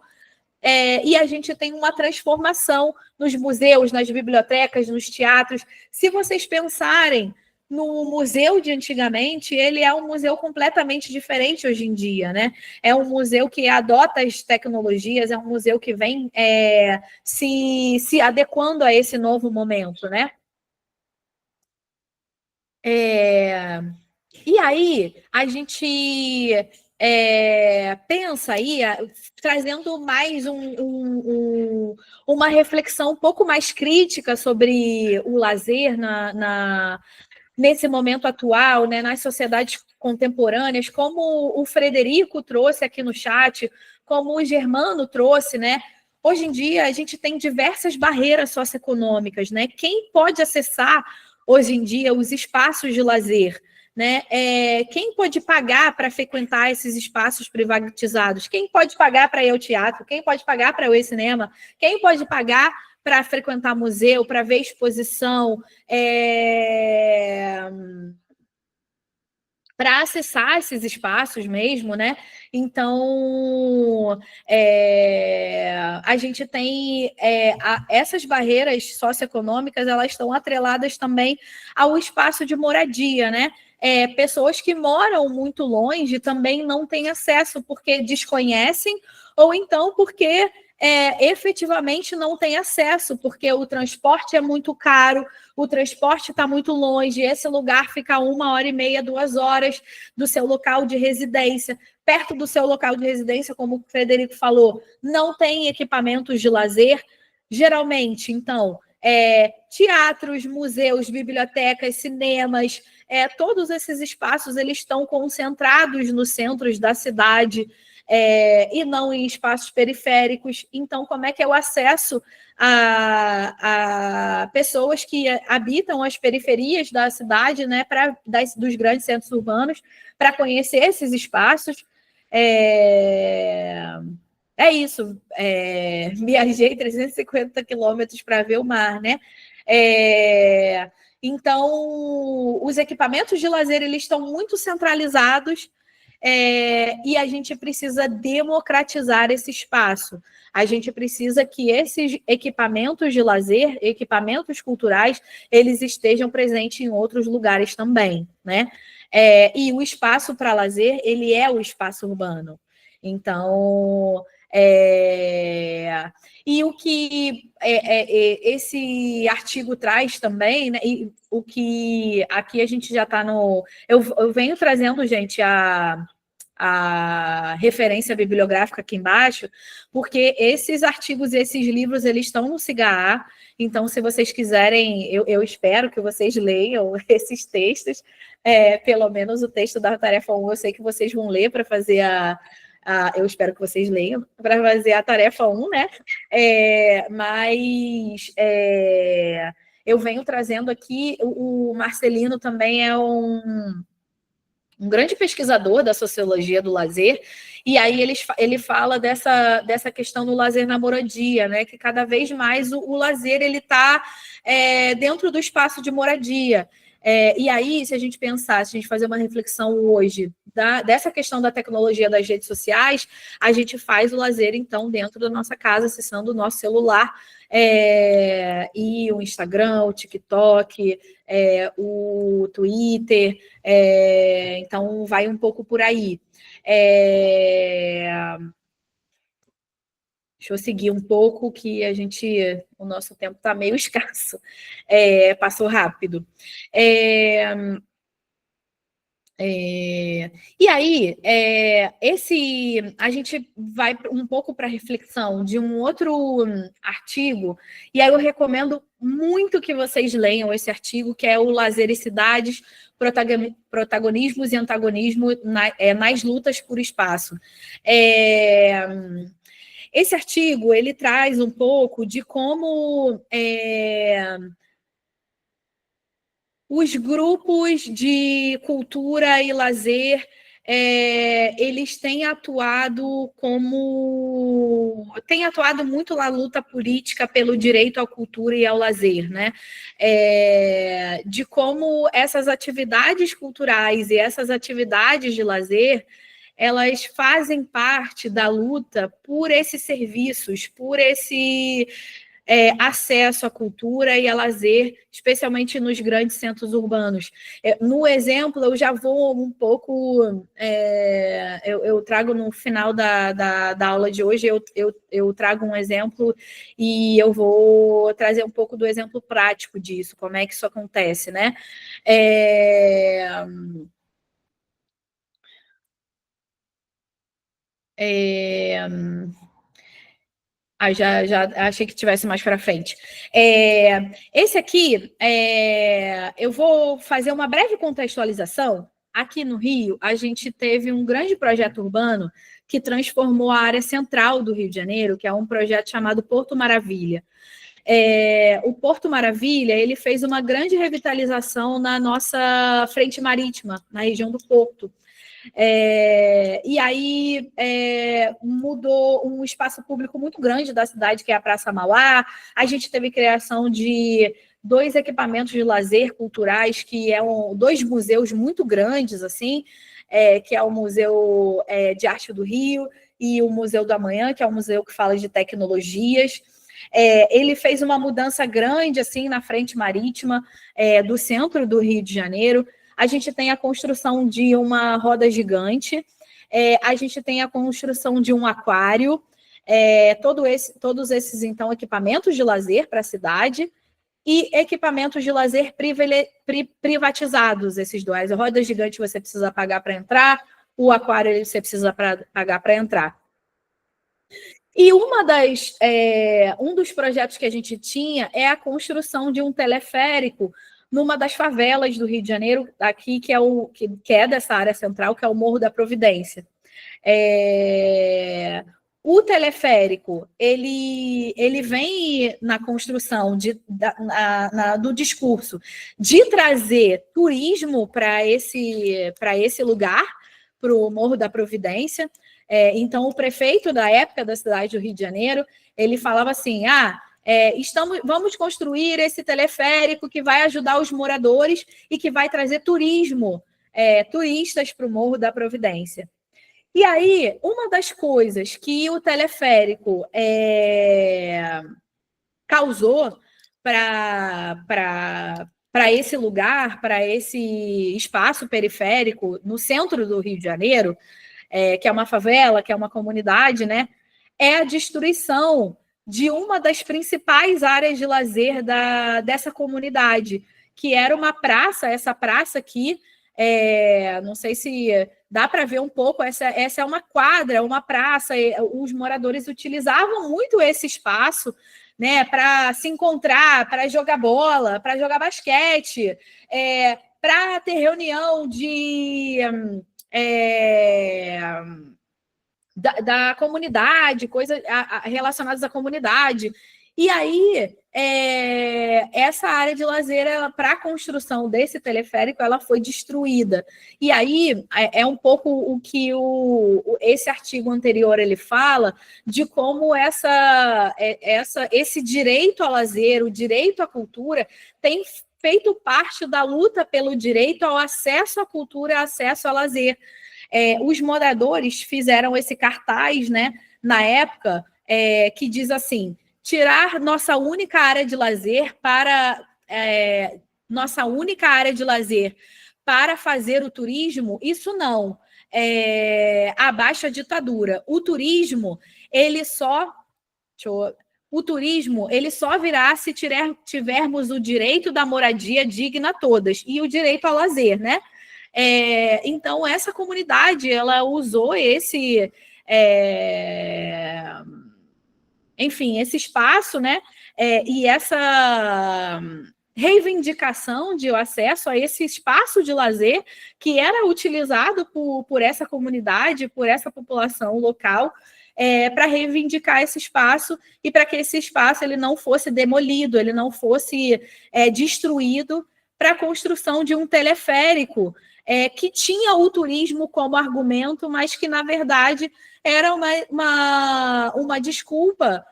E a gente tem uma transformação nos museus, nas bibliotecas, nos teatros. Se vocês pensarem no museu de antigamente, ele é um museu completamente diferente hoje em dia, né? É um museu que adota as tecnologias, é um museu que vem se adequando a esse novo momento, né? E aí, a gente pensa aí, trazendo mais uma reflexão um pouco mais crítica sobre o lazer nesse momento atual, né, nas sociedades contemporâneas, como o Frederico trouxe aqui no chat, como o Germano trouxe, né? Hoje em dia, a gente tem diversas barreiras socioeconômicas, né? Quem pode acessar, hoje em dia, os espaços de lazer? Né? Quem pode pagar para frequentar esses espaços privatizados? Quem pode pagar para ir ao teatro? Quem pode pagar para ir ao cinema? Quem pode pagar para frequentar museu, para ver exposição, para acessar esses espaços mesmo, né? Então, a gente tem essas barreiras socioeconômicas, elas estão atreladas também ao espaço de moradia, né? Pessoas que moram muito longe também não têm acesso porque desconhecem ou então porque efetivamente não têm acesso, porque o transporte é muito caro, o transporte está muito longe, esse lugar fica 1h30, 2 horas do seu local de residência. Perto do seu local de residência, como o Frederico falou, não tem equipamentos de lazer. Geralmente, então, teatros, museus, bibliotecas, cinemas, todos esses espaços eles estão concentrados nos centros da cidade e não em espaços periféricos. Então, como é que é o acesso a pessoas que habitam as periferias da cidade, né, dos grandes centros urbanos, para conhecer esses espaços? Isso, viajei 350 quilômetros para ver o mar, né? Então, os equipamentos de lazer eles estão muito centralizados e a gente precisa democratizar esse espaço. A gente precisa que esses equipamentos de lazer, equipamentos culturais, eles estejam presentes em outros lugares também, né? E o espaço para lazer, ele é o espaço urbano. Então, e o que esse artigo traz também, né, e o que aqui a gente já está no... Eu venho trazendo, gente, a referência bibliográfica aqui embaixo, porque esses artigos e esses livros, eles estão no SIGA. Então, se vocês quiserem, eu espero que vocês leiam esses textos, pelo menos o texto da tarefa 1, eu sei que vocês vão ler para fazer eu espero que vocês leiam para fazer a tarefa 1, né? Mas eu venho trazendo aqui, o Marcelino também é um grande pesquisador da sociologia do lazer, e aí ele fala dessa questão do lazer na moradia, né? Que cada vez mais o lazer ele está dentro do espaço de moradia. E aí, se a gente pensar, se a gente fazer uma reflexão hoje dessa questão da tecnologia das redes sociais, a gente faz o lazer, então, dentro da nossa casa, acessando o nosso celular, e o Instagram, o TikTok, o Twitter, então vai um pouco por aí. Deixa eu seguir um pouco, que o nosso tempo está meio escasso. Passou rápido. E aí, a gente vai um pouco para a reflexão de um outro artigo, e aí eu recomendo muito que vocês leiam esse artigo, que é o Lazer e Cidades, Protagonismos e Antagonismo nas Lutas por Espaço. Esse artigo, ele traz um pouco de como os grupos de cultura e lazer, eles têm atuado muito na luta política pelo direito à cultura e ao lazer, né? De como essas atividades culturais e essas atividades de lazer, elas fazem parte da luta por esses serviços, por esse acesso à cultura e a lazer, especialmente nos grandes centros urbanos. No exemplo, eu já vou um pouco... eu trago no final da aula de hoje, eu trago um exemplo e eu vou trazer um pouco do exemplo prático disso, como é que isso acontece, né? Já achei que tivesse mais para frente. Esse aqui, eu vou fazer uma breve contextualização. Aqui no Rio, a gente teve um grande projeto urbano que transformou a área central do Rio de Janeiro, que é um projeto chamado Porto Maravilha. O Porto Maravilha, ele fez uma grande revitalização na nossa frente marítima, na região do Porto. E aí mudou um espaço público muito grande da cidade, que é a Praça Mauá. A gente teve criação de 2 equipamentos de lazer culturais, que são 2 museus muito grandes, assim, que é o Museu de Arte do Rio e o Museu do Amanhã, que é um museu que fala de tecnologias. Ele fez uma mudança grande, assim, na frente marítima do centro do Rio de Janeiro. A gente tem a construção de uma roda gigante, a gente tem a construção de um aquário, todos esses, então, equipamentos de lazer para a cidade e equipamentos de lazer privatizados, esses 2. A roda gigante você precisa pagar para entrar, o aquário você precisa pagar para entrar. E um dos projetos que a gente tinha é a construção de um teleférico numa das favelas do Rio de Janeiro, aqui, que é dessa área central, que é o Morro da Providência. O teleférico, ele vem na construção do discurso de trazer turismo para esse lugar, para o Morro da Providência. Então, o prefeito da época da cidade do Rio de Janeiro, ele falava assim, vamos construir esse teleférico que vai ajudar os moradores e que vai trazer turistas para o Morro da Providência. E aí, uma das coisas que o teleférico causou para esse lugar, para esse espaço periférico no centro do Rio de Janeiro, que é uma favela, que é uma comunidade, né, é a destruição de uma das principais áreas de lazer dessa comunidade, que era uma praça, essa praça aqui, não sei se dá para ver um pouco, essa é uma quadra, uma praça, os moradores utilizavam muito esse espaço, né, para se encontrar, para jogar bola, para jogar basquete, para ter reunião da comunidade, coisas relacionadas à comunidade. E aí, essa área de lazer, para a construção desse teleférico, ela foi destruída. E aí, é um pouco o que esse artigo anterior ele fala, de como esse direito ao lazer, o direito à cultura, tem feito parte da luta pelo direito ao acesso à cultura, acesso ao lazer. Os moradores fizeram esse cartaz, né, na época, que diz assim: tirar nossa única área de lazer para fazer o turismo, isso não. Abaixo a ditadura. O turismo, ele só virá se tivermos o direito da moradia digna a todas e o direito ao lazer, né? Então, essa comunidade, ela usou esse espaço, né? E essa reivindicação de acesso a esse espaço de lazer que era utilizado por essa comunidade, por essa população local, para reivindicar esse espaço e para que esse espaço ele não fosse demolido, ele não fosse destruído para a construção de um teleférico que tinha o turismo como argumento, mas que, na verdade, era uma desculpa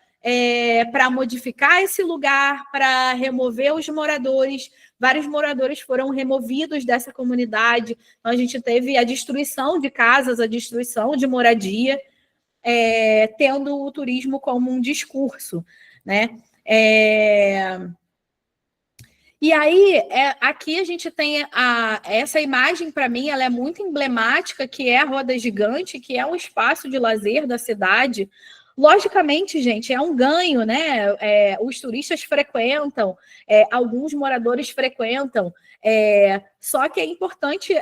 para modificar esse lugar, para remover os moradores. Vários moradores foram removidos dessa comunidade. Então, a gente teve a destruição de casas, a destruição de moradia, tendo o turismo como um discurso, né? E aí, aqui a gente tem essa imagem, para mim, ela é muito emblemática, que é a Roda Gigante, que é um espaço de lazer da cidade. Logicamente, gente, é um ganho, né? Os turistas frequentam, alguns moradores frequentam, só que é importante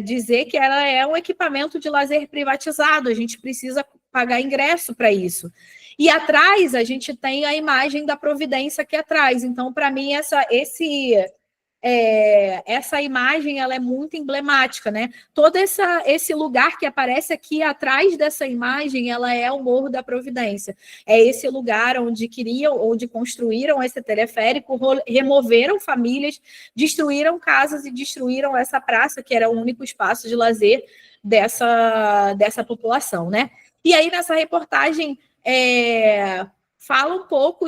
dizer que ela é um equipamento de lazer privatizado, a gente precisa pagar ingresso para isso. E atrás a gente tem a imagem da Providência aqui atrás. Então, para mim, essa imagem ela é muito emblemática, né? Todo esse lugar que aparece aqui atrás dessa imagem, ela é o Morro da Providência. É esse lugar onde construíram esse teleférico, removeram famílias, destruíram casas e destruíram essa praça, que era o único espaço de lazer dessa população, né? E aí, nessa reportagem, fala um pouco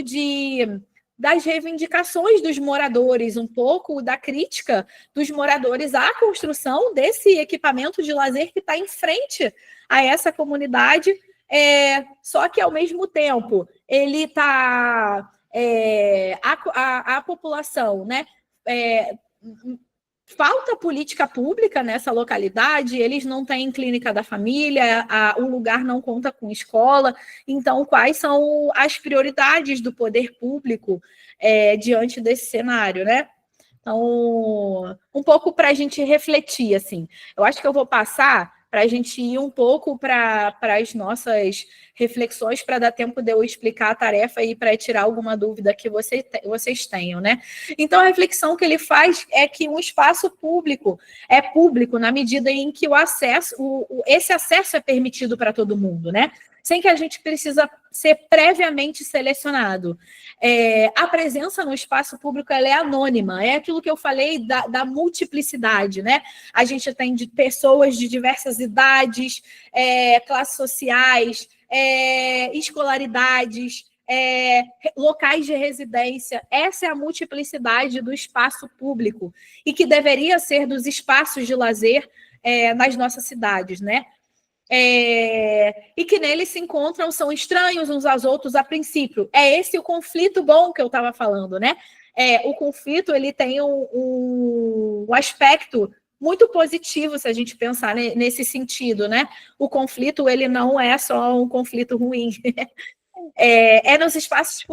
das reivindicações dos moradores, um pouco da crítica dos moradores à construção desse equipamento de lazer que está em frente a essa comunidade, só que, ao mesmo tempo, ele está... a população, né? Falta política pública nessa localidade, eles não têm clínica da família, o lugar não conta com escola. Então, quais são as prioridades do poder público diante desse cenário, né? Então, um pouco para a gente refletir, assim. Eu acho que eu vou passar para a gente ir um pouco para as nossas reflexões, para dar tempo de eu explicar a tarefa e para tirar alguma dúvida que vocês tenham, né? Então, a reflexão que ele faz é que um espaço público é público na medida em que esse acesso é permitido para todo mundo, né? Sem que a gente precisa ser previamente selecionado. A presença no espaço público ela é anônima, é aquilo que eu falei da multiplicidade, né? A gente tem pessoas de diversas idades, classes sociais, escolaridades, locais de residência. Essa é a multiplicidade do espaço público e que deveria ser dos espaços de lazer nas nossas cidades, né? E que neles se encontram, são estranhos uns aos outros a princípio. É esse o conflito bom que eu estava falando, né? O conflito ele tem um aspecto muito positivo, se a gente pensar nesse sentido, né? O conflito ele não é só um conflito ruim. Nos espaços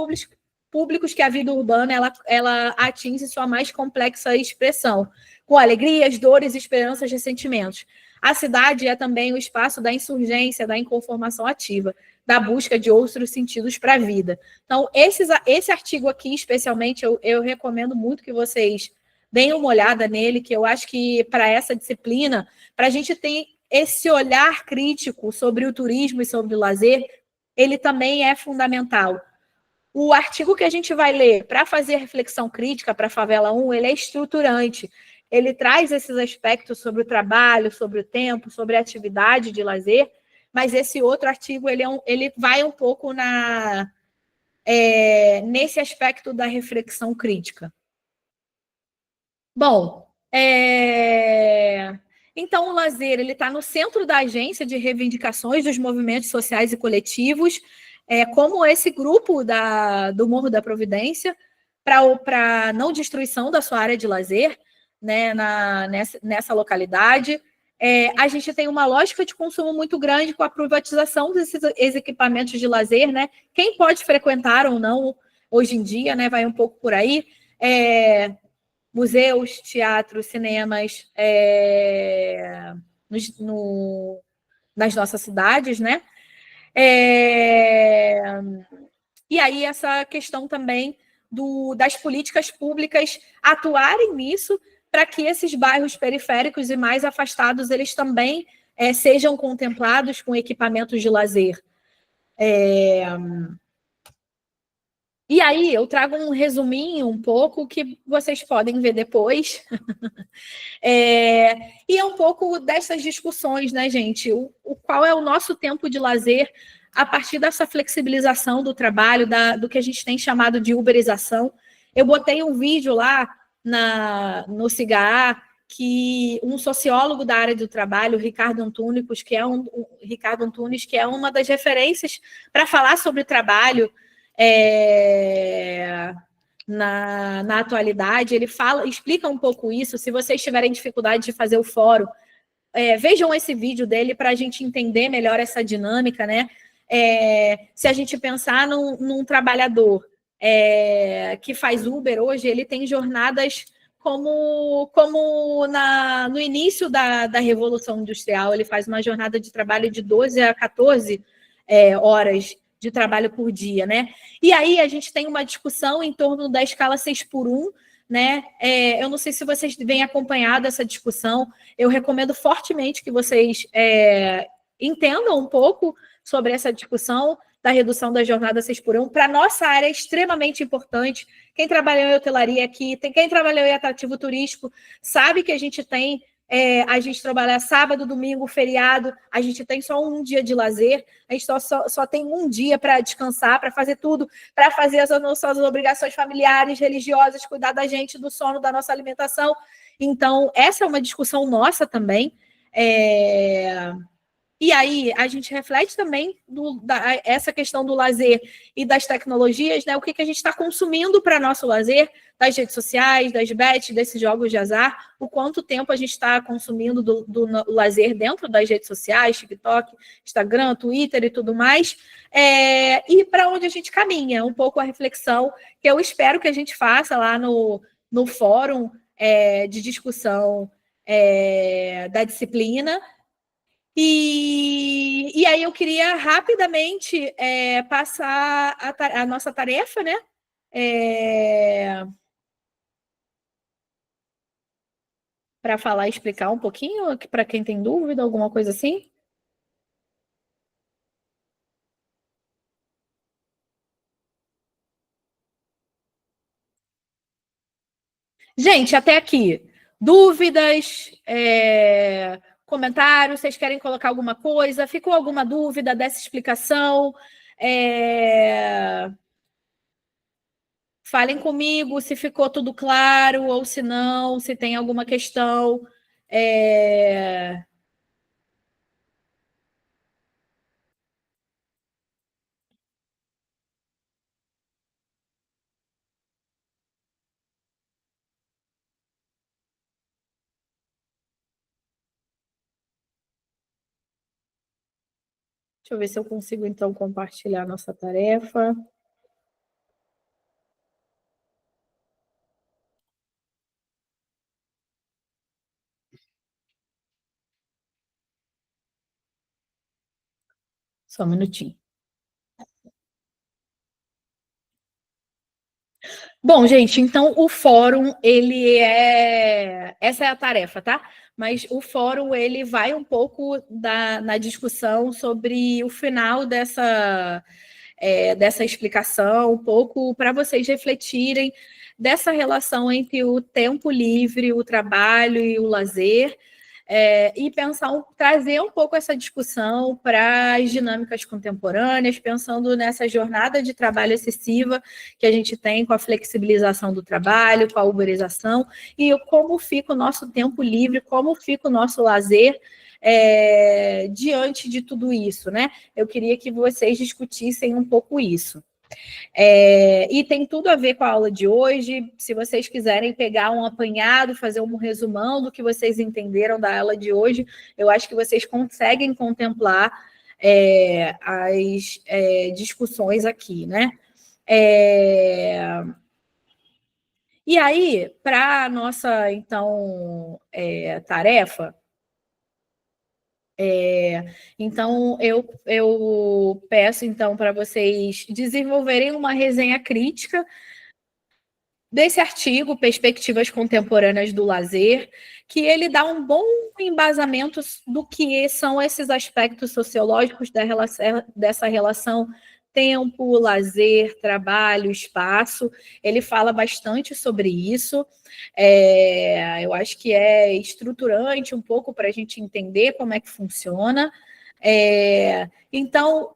públicos que a vida urbana ela atinge sua mais complexa expressão, com alegrias, dores, esperanças, ressentimentos. A cidade é também o espaço da insurgência, da inconformação ativa, da busca de outros sentidos para a vida. Então, esse artigo aqui, especialmente, eu recomendo muito que vocês deem uma olhada nele, que eu acho que para essa disciplina, para a gente ter esse olhar crítico sobre o turismo e sobre o lazer, ele também é fundamental. O artigo que a gente vai ler para fazer reflexão crítica para a Favela 1, ele é estruturante. Ele traz esses aspectos sobre o trabalho, sobre o tempo, sobre a atividade de lazer, mas esse outro artigo ele vai um pouco nesse aspecto da reflexão crítica. Bom, então o lazer ele está no centro da agência de reivindicações dos movimentos sociais e coletivos, como esse grupo do Morro da Providência, para não destruição da sua área de lazer, né, nessa localidade. A gente tem uma lógica de consumo muito grande com a privatização desses equipamentos de lazer, né? Quem pode frequentar ou não hoje em dia, né? Vai um pouco por aí. Museus, teatros, cinemas, nas nossas cidades, né? E aí essa questão também das políticas públicas atuarem nisso para que esses bairros periféricos e mais afastados eles também sejam contemplados com equipamentos de lazer. E aí eu trago um resuminho um pouco que vocês podem ver depois. E é um pouco dessas discussões, né, gente? Qual é o nosso tempo de lazer a partir dessa flexibilização do trabalho, do que a gente tem chamado de uberização. Eu botei um vídeo lá no Cigaá, que um sociólogo da área do trabalho, Ricardo Antunes, que é uma das referências para falar sobre trabalho na atualidade, ele explica um pouco isso. Se vocês tiverem dificuldade de fazer o fórum, vejam esse vídeo dele para a gente entender melhor essa dinâmica, né? Se a gente pensar num trabalhador que faz Uber hoje, ele tem jornadas como no início da Revolução Industrial, ele faz uma jornada de trabalho de 12 a 14 horas de trabalho por dia, né? E aí a gente tem uma discussão em torno da escala 6x1, né? Eu não sei se vocês vêm acompanhado essa discussão, eu recomendo fortemente que vocês entendam um pouco sobre essa discussão da redução da jornada 6x1. Para a nossa área é extremamente importante. Quem trabalhou em hotelaria aqui, quem trabalhou em atrativo turístico, sabe que a gente tem, a gente trabalha sábado, domingo, feriado, a gente tem só um dia de lazer, a gente só tem um dia para descansar, para fazer tudo, para fazer as nossas obrigações familiares, religiosas, cuidar da gente, do sono, da nossa alimentação. Então, essa é uma discussão nossa também. E aí, a gente reflete também essa questão do lazer e das tecnologias, né? O que a gente está consumindo para nosso lazer, das redes sociais, das bets, desses jogos de azar, o quanto tempo a gente está consumindo do lazer dentro das redes sociais, TikTok, Instagram, Twitter e tudo mais, e para onde a gente caminha, um pouco a reflexão que eu espero que a gente faça lá no fórum de discussão da disciplina. E aí eu queria rapidamente passar a nossa tarefa, né? Para falar e explicar um pouquinho, para quem tem dúvida, alguma coisa assim. Gente, até aqui. Dúvidas? Comentários, vocês querem colocar alguma coisa? Ficou alguma dúvida dessa explicação? Falem comigo se ficou tudo claro ou se não, se tem alguma questão. Deixa eu ver se eu consigo, então, compartilhar a nossa tarefa. Só um minutinho. Bom, gente, então o fórum, essa é a tarefa, tá? Mas o fórum, ele vai um pouco na discussão sobre o final dessa explicação, um pouco para vocês refletirem dessa relação entre o tempo livre, o trabalho e o lazer, e trazer um pouco essa discussão para as dinâmicas contemporâneas, pensando nessa jornada de trabalho excessiva que a gente tem com a flexibilização do trabalho, com a uberização, e como fica o nosso tempo livre, como fica o nosso lazer diante de tudo isso, né? Eu queria que vocês discutissem um pouco isso. E tem tudo a ver com a aula de hoje. Se vocês quiserem pegar um apanhado, fazer um resumão do que vocês entenderam da aula de hoje, eu acho que vocês conseguem contemplar as discussões aqui, né? E aí, para a nossa, então, tarefa, então, eu peço, então, para vocês desenvolverem uma resenha crítica desse artigo, Perspectivas Contemporâneas do Lazer, que ele dá um bom embasamento do que são esses aspectos sociológicos dessa relação tempo, lazer, trabalho, espaço. Ele fala bastante sobre isso. Eu acho que é estruturante um pouco para a gente entender como é que funciona. Então,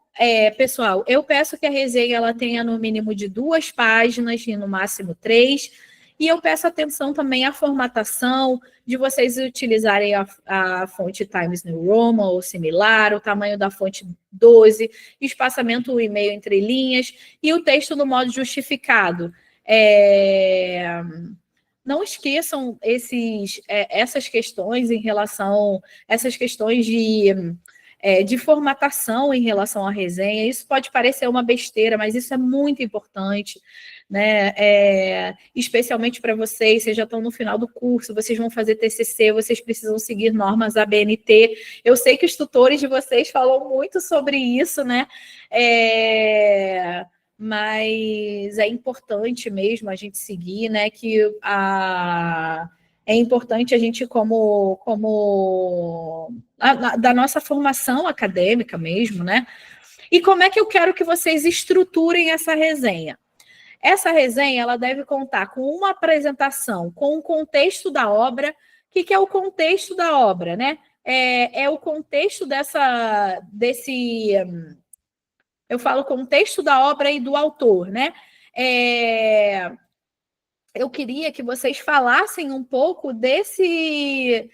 pessoal, eu peço que a resenha ela tenha no mínimo de 2 páginas e no máximo 3. E eu peço atenção também à formatação, de vocês utilizarem a fonte Times New Roman ou similar, o tamanho da fonte 12, espaçamento e meio entre linhas, e o texto no modo justificado. Não esqueçam essas questões em relação, essas questões de formatação em relação à resenha. Isso pode parecer uma besteira, mas isso é muito importante, né? Especialmente para vocês já estão no final do curso, vocês vão fazer TCC, vocês precisam seguir normas ABNT. Eu sei que os tutores de vocês falam muito sobre isso, né? Mas é importante mesmo a gente seguir, né? Que é importante a gente, da nossa formação acadêmica mesmo, né? E como é que eu quero que vocês estruturem essa resenha? Essa resenha ela deve contar com uma apresentação, com o contexto da obra. O que é o contexto da obra, né? É o contexto eu falo contexto da obra e do autor, né? Eu queria que vocês falassem um pouco desse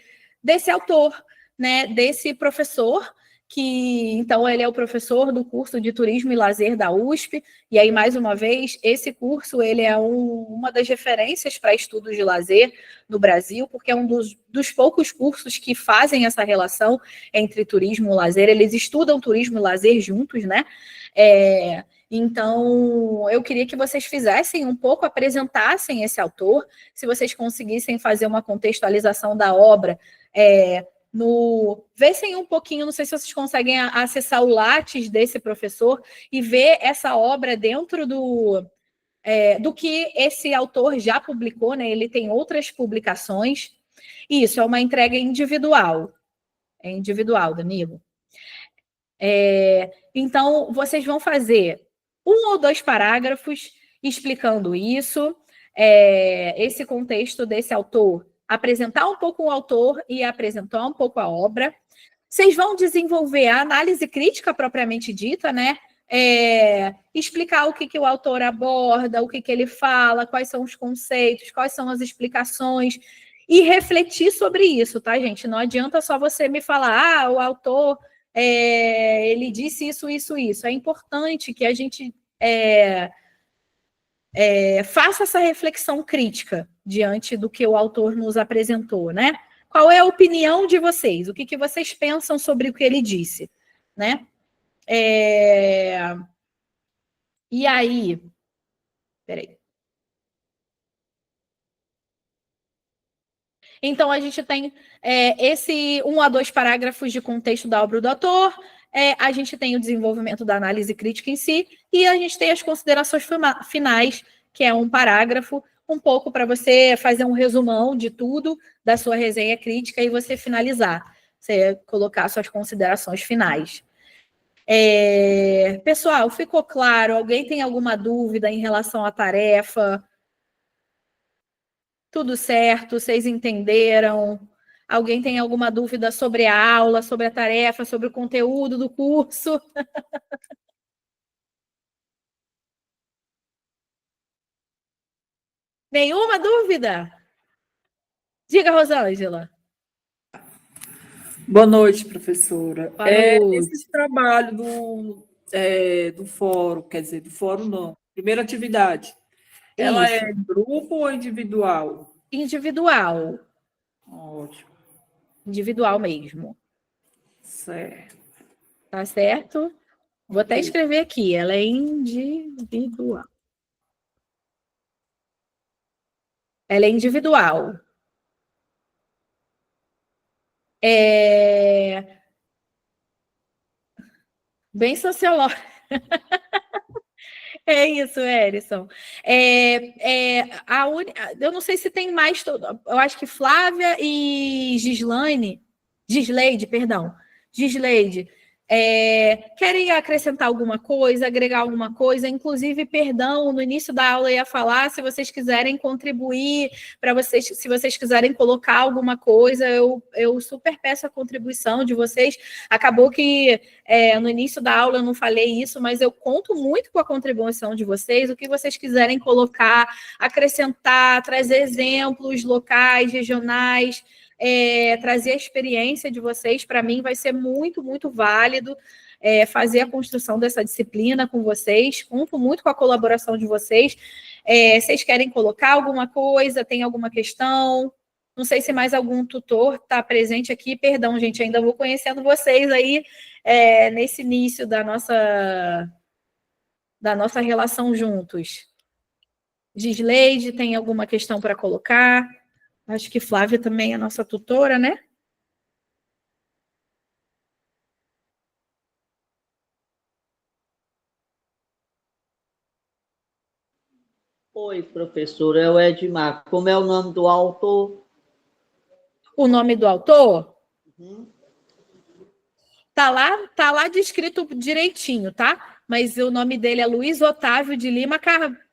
autor, né? Desse professor, que então ele é o professor do curso de Turismo e Lazer da USP, e aí, mais uma vez, esse curso ele é uma das referências para estudos de lazer no Brasil, porque é um dos poucos cursos que fazem essa relação entre turismo e lazer. Eles estudam turismo e lazer juntos, né? Então, eu queria que vocês fizessem um pouco, apresentassem esse autor, se vocês conseguissem fazer uma contextualização da obra, vessem um pouquinho, não sei se vocês conseguem acessar o Lattes desse professor e ver essa obra dentro do que esse autor já publicou, né? Ele tem outras publicações. Isso, é uma entrega individual. É individual, Danilo. Então, vocês vão fazer 1 ou 2 parágrafos explicando isso, esse contexto desse autor, apresentar um pouco o autor e apresentar um pouco a obra. Vocês vão desenvolver a análise crítica propriamente dita, né? Explicar o que o autor aborda, o que ele fala, quais são os conceitos, quais são as explicações, e refletir sobre isso, tá, gente? Não adianta só você me falar, o autor... ele disse isso, isso, isso. É importante que a gente faça essa reflexão crítica diante do que o autor nos apresentou, né? Qual é a opinião de vocês? O que vocês pensam sobre o que ele disse, né? E aí... Peraí. Então, a gente tem esse 1 a 2 parágrafos de contexto da obra do autor, a gente tem o desenvolvimento da análise crítica em si, e a gente tem as considerações finais, que é um parágrafo, um pouco para você fazer um resumão de tudo, da sua resenha crítica, e você finalizar, você colocar suas considerações finais. Pessoal, ficou claro? Alguém tem alguma dúvida em relação à tarefa? Tudo certo? Vocês entenderam? Alguém tem alguma dúvida sobre a aula, sobre a tarefa, sobre o conteúdo do curso? Nenhuma dúvida? Diga, Rosângela. Boa noite, professora. Boa noite. Esse trabalho do fórum, quer dizer, do fórum não, primeira atividade, ela Isso. é em grupo ou individual? Individual. Ótimo. Individual mesmo. Certo. Tá certo? Vou até escrever aqui, ela é individual. Ela é individual. Bem sociológico. É isso, Erison. Eu não sei se tem mais. Eu acho que Flávia e Gisleide, perdão. Gisleide. Querem acrescentar alguma coisa, agregar alguma coisa? Inclusive, perdão, no início da aula eu ia falar, se vocês quiserem contribuir, se vocês quiserem colocar alguma coisa, eu super peço a contribuição de vocês. Acabou que no início da aula eu não falei isso, mas eu conto muito com a contribuição de vocês, o que vocês quiserem colocar, acrescentar, trazer exemplos locais, regionais, trazer a experiência de vocês, para mim vai ser muito, muito válido fazer a construção dessa disciplina com vocês. Conto muito com a colaboração de vocês. Vocês querem colocar alguma coisa? Tem alguma questão? Não sei se mais algum tutor está presente aqui. Perdão, gente, ainda vou conhecendo vocês aí nesse início da nossa relação juntos. Gisleide, tem alguma questão para colocar? Acho que Flávia também é nossa tutora, né? Oi, professora, é o Edmar. Como é o nome do autor? O nome do autor? Uhum. Tá lá descrito direitinho, tá? Mas o nome dele é Luiz Otávio de Lima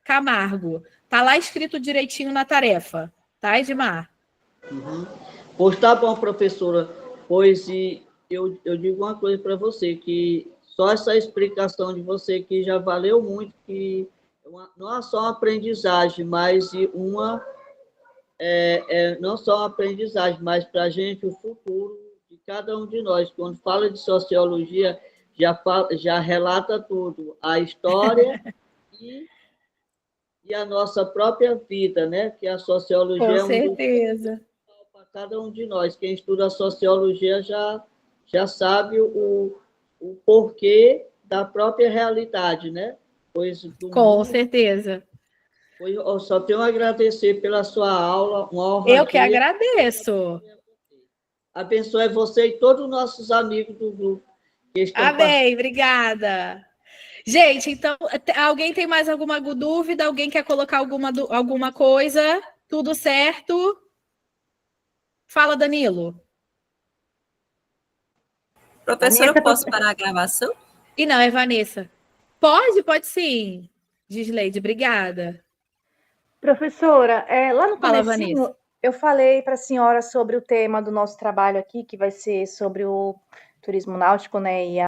Camargo. Tá lá escrito direitinho na tarefa, tá, Edmar? Uhum. Pois tá bom, professora. Pois eu digo uma coisa para você, que só essa explicação de você que já valeu muito, que não é só uma aprendizagem, mas não só uma aprendizagem, mas para a gente o futuro de cada um de nós. Quando fala de sociologia, já relata tudo, a história e a nossa própria vida, né? Que a sociologia Com certeza. Para cada um de nós. Quem estuda a sociologia já sabe o porquê da própria realidade, né? Com certeza. Eu só tenho a agradecer pela sua aula, uma honra. Eu que agradeço. Abençoe você e todos os nossos amigos do grupo. Amém, obrigada. Gente, então, alguém tem mais alguma dúvida? Alguém quer colocar alguma coisa? Tudo certo? Fala, Danilo. Professora, eu posso parar a gravação? E não, é Vanessa. Pode sim. Gisleide, obrigada. Professora, lá no Fala, comecinho, Vanessa. Eu falei para a senhora sobre o tema do nosso trabalho aqui, que vai ser sobre o turismo náutico, né, e